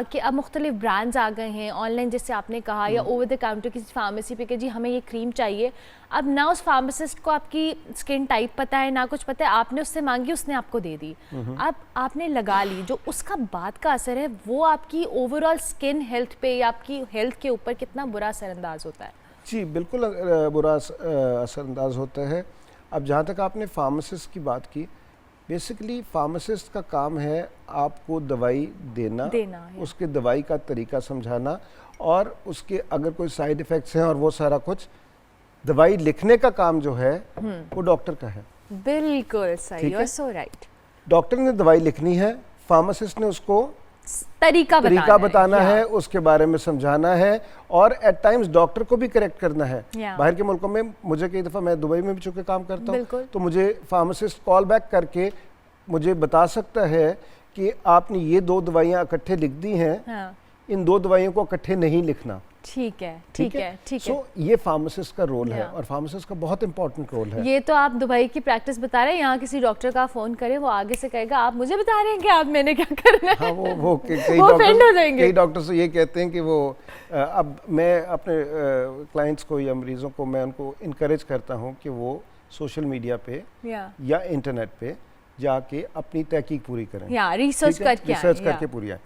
कि अब मुख्तलिफ ब्रांड्स आ गए हैं ऑनलाइन, जैसे आपने कहा, या ओवर द काउंटर किसी फार्मेसी पे कि जी हमें ये क्रीम चाहिए। अब ना उस फार्मासिस्ट को आपकी स्किन टाइप पता है ना कुछ पता है, आपने उससे मांगी, उसने आपको दे दी, अब आपने लगा ली, जो उसका बाद का असर है वो आपकी ओवरऑल स्किन हेल्थ पे या आपकी हेल्थ के ऊपर कितना बुरा असरअंदाज होता है। जी बिल्कुल बुरा असरअंदाज होता है। अब जहाँ तक आपने फार्मासिस्ट की बात की, बेसिकली फार्मासिस्ट का काम है आपको दवाई देना उसके दवाई का तरीका समझाना, और उसके अगर कोई साइड इफ़ेक्ट्स हैं और वो सारा कुछ, दवाई लिखने का काम जो है वो डॉक्टर का है। बिल्कुल सही, you are so right. Doctor ने दवाई लिखनी है, फार्मासिस्ट ने उसको तरीका बताना है, उसके बारे में समझाना है, और एट टाइम्स डॉक्टर को भी करेक्ट करना है। बाहर के मुल्कों में मुझे कई दफ़ा, मैं दुबई में भी चूँकि काम करता हूँ, तो मुझे फार्मासिस्ट कॉल बैक करके मुझे बता सकता है कि आपने ये 2 दवाइयाँ इकट्ठे लिख दी हैं, इन 2 दवाइयों को इकट्ठे नहीं लिखना। ठीक है। सो ये फार्मासिस्ट का रोल है, और फार्मासिस्ट का बहुत इंपॉर्टेंट रोल है। ये तो आप दुबई की प्रैक्टिस बता रहे हैं, यहाँ किसी डॉक्टर का फोन करें वो आगे से कहेगा आप मुझे बता रहे हैं कि आप मैंने क्या करना है। हाँ, वो कई डॉक्टर्स ये कहते हैं कि वो अब मैं अपने क्लाइंट्स को या मरीजों को मैं उनको इनकरेज करता हूँ कि वो सोशल मीडिया पे या इंटरनेट पे जाके अपनी तहकीक पूरी करें, रिसर्च करके पूरी आए।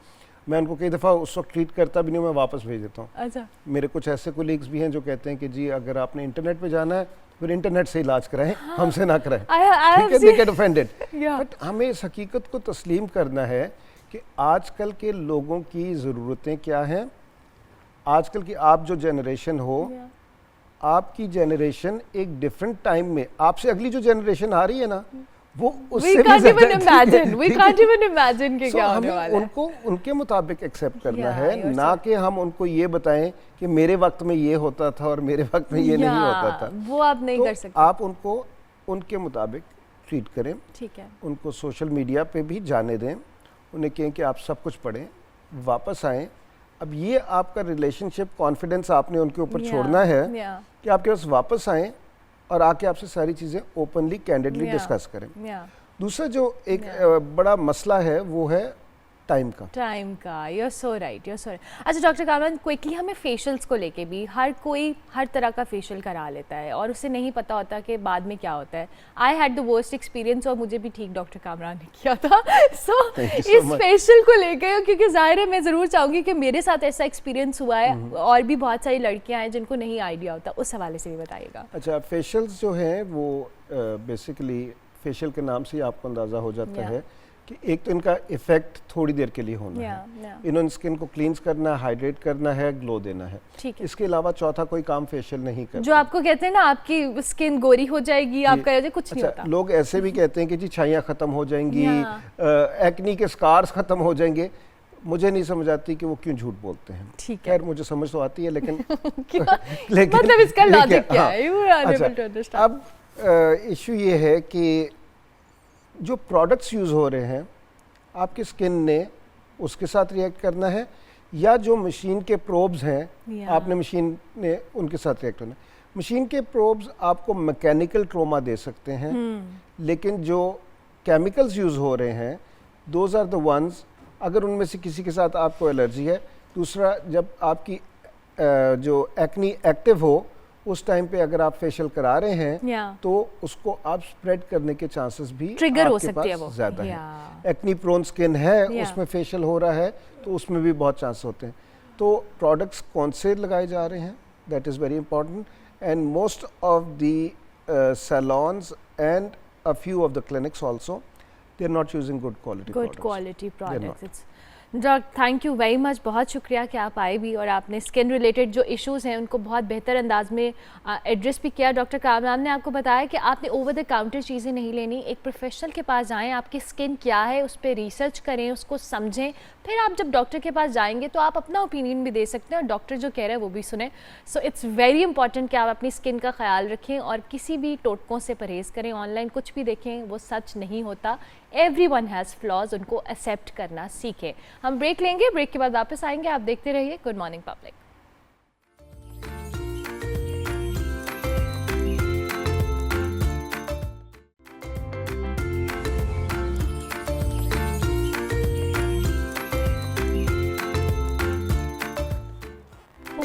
मैं उनको कई दफ़ा उस वक्त ट्रीट करता भी नहीं, मैं वापस भेज देता हूँ। अच्छा। मेरे कुछ ऐसे कोलीग्स भी हैं जो कहते हैं कि जी अगर आपने इंटरनेट पे जाना है फिर इंटरनेट से इलाज कराएं, हमसे ना कराएं। ठीक है, दे गेट ऑफेंडेड। बट हमें इस हकीकत को तस्लीम करना है कि आजकल के लोगों की ज़रूरतें क्या हैं। आजकल की आप जो जनरेशन हो, आपकी जनरेशन एक डिफरेंट टाइम में, आपसे अगली जो जनरेशन आ रही है ना, वो उससे भी ज़्यादा कि क्या होने वाला है। उनको उनके मुताबिक एक्सेप्ट करना है, ना कि हम उनको ये बताएं कि मेरे वक्त में ये होता था और मेरे वक्त में ये नहीं होता था। वो आप नहीं कर सकते। आप उनको उनके मुताबिक ट्रीट करें। ठीक है। उनको सोशल मीडिया पे भी जाने दें, उन्हें कहें कि आप सब कुछ पढ़ें, वापस आएँ। अब ये आपका रिलेशनशिप, कॉन्फिडेंस आपने उनके ऊपर छोड़ना है कि आपके पास वापस आएँ और आके आपसे सारी चीज़ें ओपनली कैंडिडली डिस्कस करें। दूसरा जो एक बड़ा मसला है वो है टाइम का। you're so right. अच्छा डॉक्टर कामरान, क्विकली हमें फेशियल्स को लेके भी हर कोई हर तरह का फेशियल करा लेता है और उसे नहीं पता होता कि बाद में क्या होता है। I had the worst experience, और मुझे भी ठीक डॉक्टर कामरान ने किया था। इस फेशियल को लेकर, क्योंकि जाहिर है मैं ज़रूर चाहूँगी कि मेरे साथ ऐसा एक्सपीरियंस हुआ है और भी बहुत सारी लड़कियाँ हैं जिनको नहीं आइडिया होता, उस हवाले से भी बताइएगा। अच्छा, फेशियल्स जो हैं वो बेसिकली फेशियल के नाम से ही आपको अंदाज़ा हो जाता है कि एक तो इनका इफेक्ट थोड़ी देर के लिए होना है। इन्होंने स्किन को क्लींस करना, हाइड्रेट करना है, ग्लो देना है। इसके अलावा चौथा कोई काम फेशियल नहीं करता। जो आपको कहते हैं ना आपकी स्किन गोरी हो जाएगी, आपका कुछ नहीं होता। लोग ऐसे भी कहते हैं कि जी छाइयाँ खत्म हो जाएंगी, एक्नी के स्कार्स खत्म हो जाएंगे। मुझे नहीं समझ आती कि वो क्यों झूठ बोलते हैं। खैर मुझे समझ तो आती है, लेकिन मतलब इसका लॉजिक क्या है? अब इशू ये है कि जो प्रोडक्ट्स यूज़ हो रहे हैं आपकी स्किन ने उसके साथ रिएक्ट करना है, या जो मशीन के प्रोब्स हैं आपने मशीन ने उनके साथ रिएक्ट करना है। मशीन के प्रोब्स आपको मैकेनिकल ट्रोमा दे सकते हैं, लेकिन जो केमिकल्स यूज़ हो रहे हैं दोज आर द वंस, अगर उनमें से किसी के साथ आपको एलर्जी है। दूसरा, जब आपकी जो एक्नी एक्टिव हो उस टाइम पे अगर आप फेशियल करा रहे हैं तो उसको आप स्प्रेड करने के चांसेस भी ट्रिगर हो आपके सकती है पास वो। ज़्यादा है। एक्नी प्रोन स्किन है, उसमें फेशियल हो रहा है तो उसमें भी बहुत चांस होते हैं। तो प्रोडक्ट्स कौन से लगाए जा रहे हैं, that is very important. And most of the salons and a few of the clinics also, they are not using good quality products. Thank you very much, बहुत शुक्रिया कि आप आए भी और आपने स्किन रिलेटेड जो इश्यूज़ हैं उनको बहुत बेहतर अंदाज में एड्रेस भी किया। डॉक्टर कामरान ने आपको बताया कि आपने ओवर द काउंटर चीज़ें नहीं लेनी, एक प्रोफेशनल के पास जाएं, आपकी स्किन क्या है उस पर रिसर्च करें, उसको समझें, फिर आप जब डॉक्टर के पास जाएंगे तो आप अपना ओपिनियन भी दे सकते हैं और डॉक्टर जो कह रहे हैं वो भी सुने। सो इट्स वेरी इंपॉर्टेंट कि आप अपनी स्किन का ख्याल रखें और किसी भी टोटकों से परहेज़ करें। ऑनलाइन कुछ भी देखें वो सच नहीं होता, एवरीवन हैज़ फ्लॉज, उनको एक्सेप्ट करना सीखें। हम ब्रेक लेंगे, ब्रेक के बाद वापस आएंगे। आप देखते रहिए good morning public.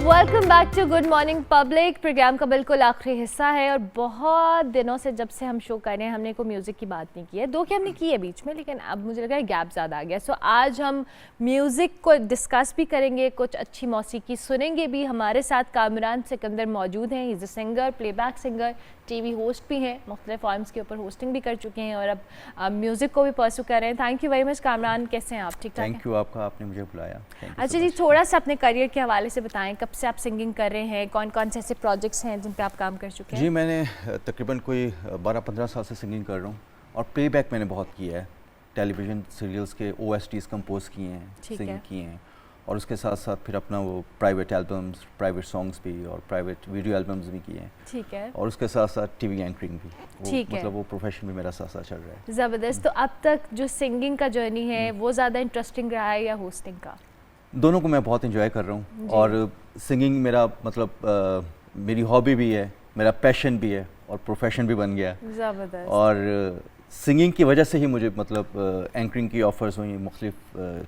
Welcome back to good morning public. Programme का बिल्कुल आखिरी हिस्सा है और बहुत दिनों से जब से हम शो कर रहे हैं हमने कोई म्यूज़िक की बात नहीं की है, दो कि हमने की है बीच में, लेकिन अब मुझे लगा है गैप ज़्यादा आ गया। सो आज हम म्यूज़िक को डिस्कस भी करेंगे, कुछ अच्छी मौसीकी सुनेंगे भी। हमारे साथ कामरान सिकंदर मौजूद हैं, is a singer, playback singer, TV host भी हैं, मुख्तलिफ फॉर्म्स के ऊपर होस्टिंग भी कर चुके हैं और अब म्यूज़िक को भी परसू कर रहे हैं। Thank you very much Kamran, कैसे हैं आप? ठीक ठाक? थैंक यू आपका, आपने मुझे बुलाया। अच्छा जी, थोड़ा सा अपने करियर के हवाले से बताएं, कब से आप सिंगिंग कर रहे हैं, कौन कौन से ऐसे प्रोजेक्ट्स हैं जिन पे आप काम कर चुके हैं? जी, मैंने तकरीबन कोई 12-15 साल से सिंगिंग कर रहा हूँ और प्लेबैक मैंने बहुत किया है। टेलीविज़न सीरियल्स के OSTs कंपोज किए हैं, सिंग किए हैं और उसके साथ साथ फिर अपना वो प्राइवेट एल्बम्स, प्राइवेट सॉन्ग्स भी और प्राइवेट वीडियो एल्बम्स भी किए हैं। ठीक है। और उसके साथ साथ टीवी एंकरिंग भी। ठीक है, मतलब वो प्रोफेशन भी मेरा साथ साथ चल रहा है। ज़बरदस्त। तो अब तक जो सिंगिंग का जर्नी है वो ज़्यादा इंटरेस्टिंग रहा है या होस्टिंग का? दोनों को मैं बहुत इंजॉय कर रहा हूँ और सिंगिंग मेरा मतलब मेरी हॉबी भी है, मेरा पैशन भी है और प्रोफेशन भी बन गया। ज़बरदस्त। और सिंगिंग की वजह से ही मुझे मतलब एंकरिंग की ऑफ़र्स हुई मुख्तलिफ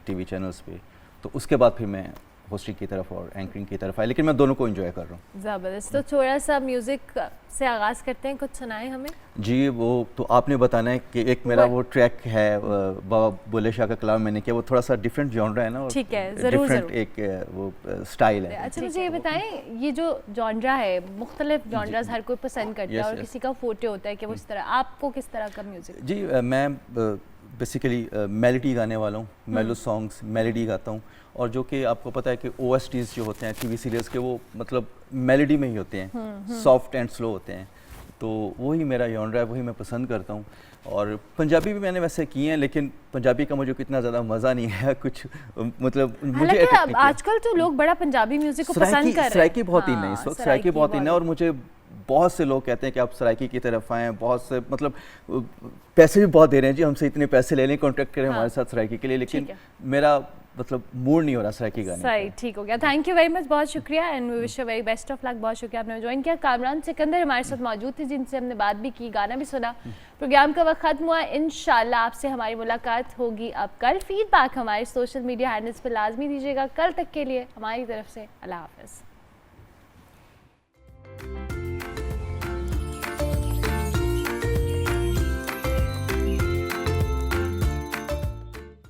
टीवी चैनल्स पे, तो उसके बाद फिर मैं होस्टिंग की तरफ और एंकरिंग की तरफ आया, लेकिन मैं दोनों को एंजॉय कर रहा हूँ। ज़बरदस्त। तो थोड़ा सा म्यूज़िक से आगाज़ करते हैं, कुछ सुनाएं हमें। जी, वो तो आपने बताना है कि एक मेरा वो ट्रैक है बाबा बुल्ले शाह का कलाम मैंने किया, वो थोड़ा सा डिफरेंट जॉनरा है ना। ठीक है, ज़रूर डिफरेंट एक वो स्टाइल है। अच्छा, मुझे ये बताएं, ये जो जॉनरा है, मुख्तलिफ जॉनरास हर कोई पसंद करता है और किसी का फोटे होता है कि वो इस तरह, आपको किस तरह का म्यूज़िक? जी, मैं बेसिकली मेलोडी गाने वाला हूँ, मेलो सॉन्ग्स, मेलोडी गाता हूँ और जो कि आपको पता है कि OSTs जो होते हैं टीवी सीरियल्स के वो मतलब मेलोडी में ही होते हैं, सॉफ्ट एंड स्लो होते हैं, तो वही मेरा जॉनरा है, वही मैं पसंद करता हूँ। और पंजाबी भी मैंने वैसे किए हैं, लेकिन पंजाबी का मुझे कितना ज़्यादा मज़ा नहीं है कुछ, मतलब मुझे आजकल तो लोग बड़ा पंजाबी म्यूज़िक को पसंद कर रहे हैं। सराइकी बहुत इन है इस वक्त, सराइकी बहुत इन है और मुझे बहुत से लोग कहते हैं कि आप सराइकी की तरफ आएँ, बहुत से मतलब पैसे भी बहुत दे रहे हैं जी, हमसे इतने पैसे ले लें, कॉन्ट्रैक्ट करें हमारे साथ सराइकी के लिए, लेकिन मेरा मतलब मूड नहीं हो रहा सराइकी गाने। सही, ठीक हो गया। थैंक यू वेरी मच, बहुत शुक्रिया and we wish you very best of luck. बहुत शुक्रिया आपने ज्वाइन किया। कामरान सिकंदर हमारे साथ मौजूद थे, जिनसे हमने बात भी की, गाना भी सुना। प्रोग्राम का वक्त खत्म हुआ, इंशाल्लाह आपसे हमारी मुलाकात होगी अब कल। फीडबैक हमारे सोशल मीडिया हैंडल्स पर लाजमी दीजिएगा। कल तक के लिए हमारी तरफ से अल्लाह हाफ़िज़।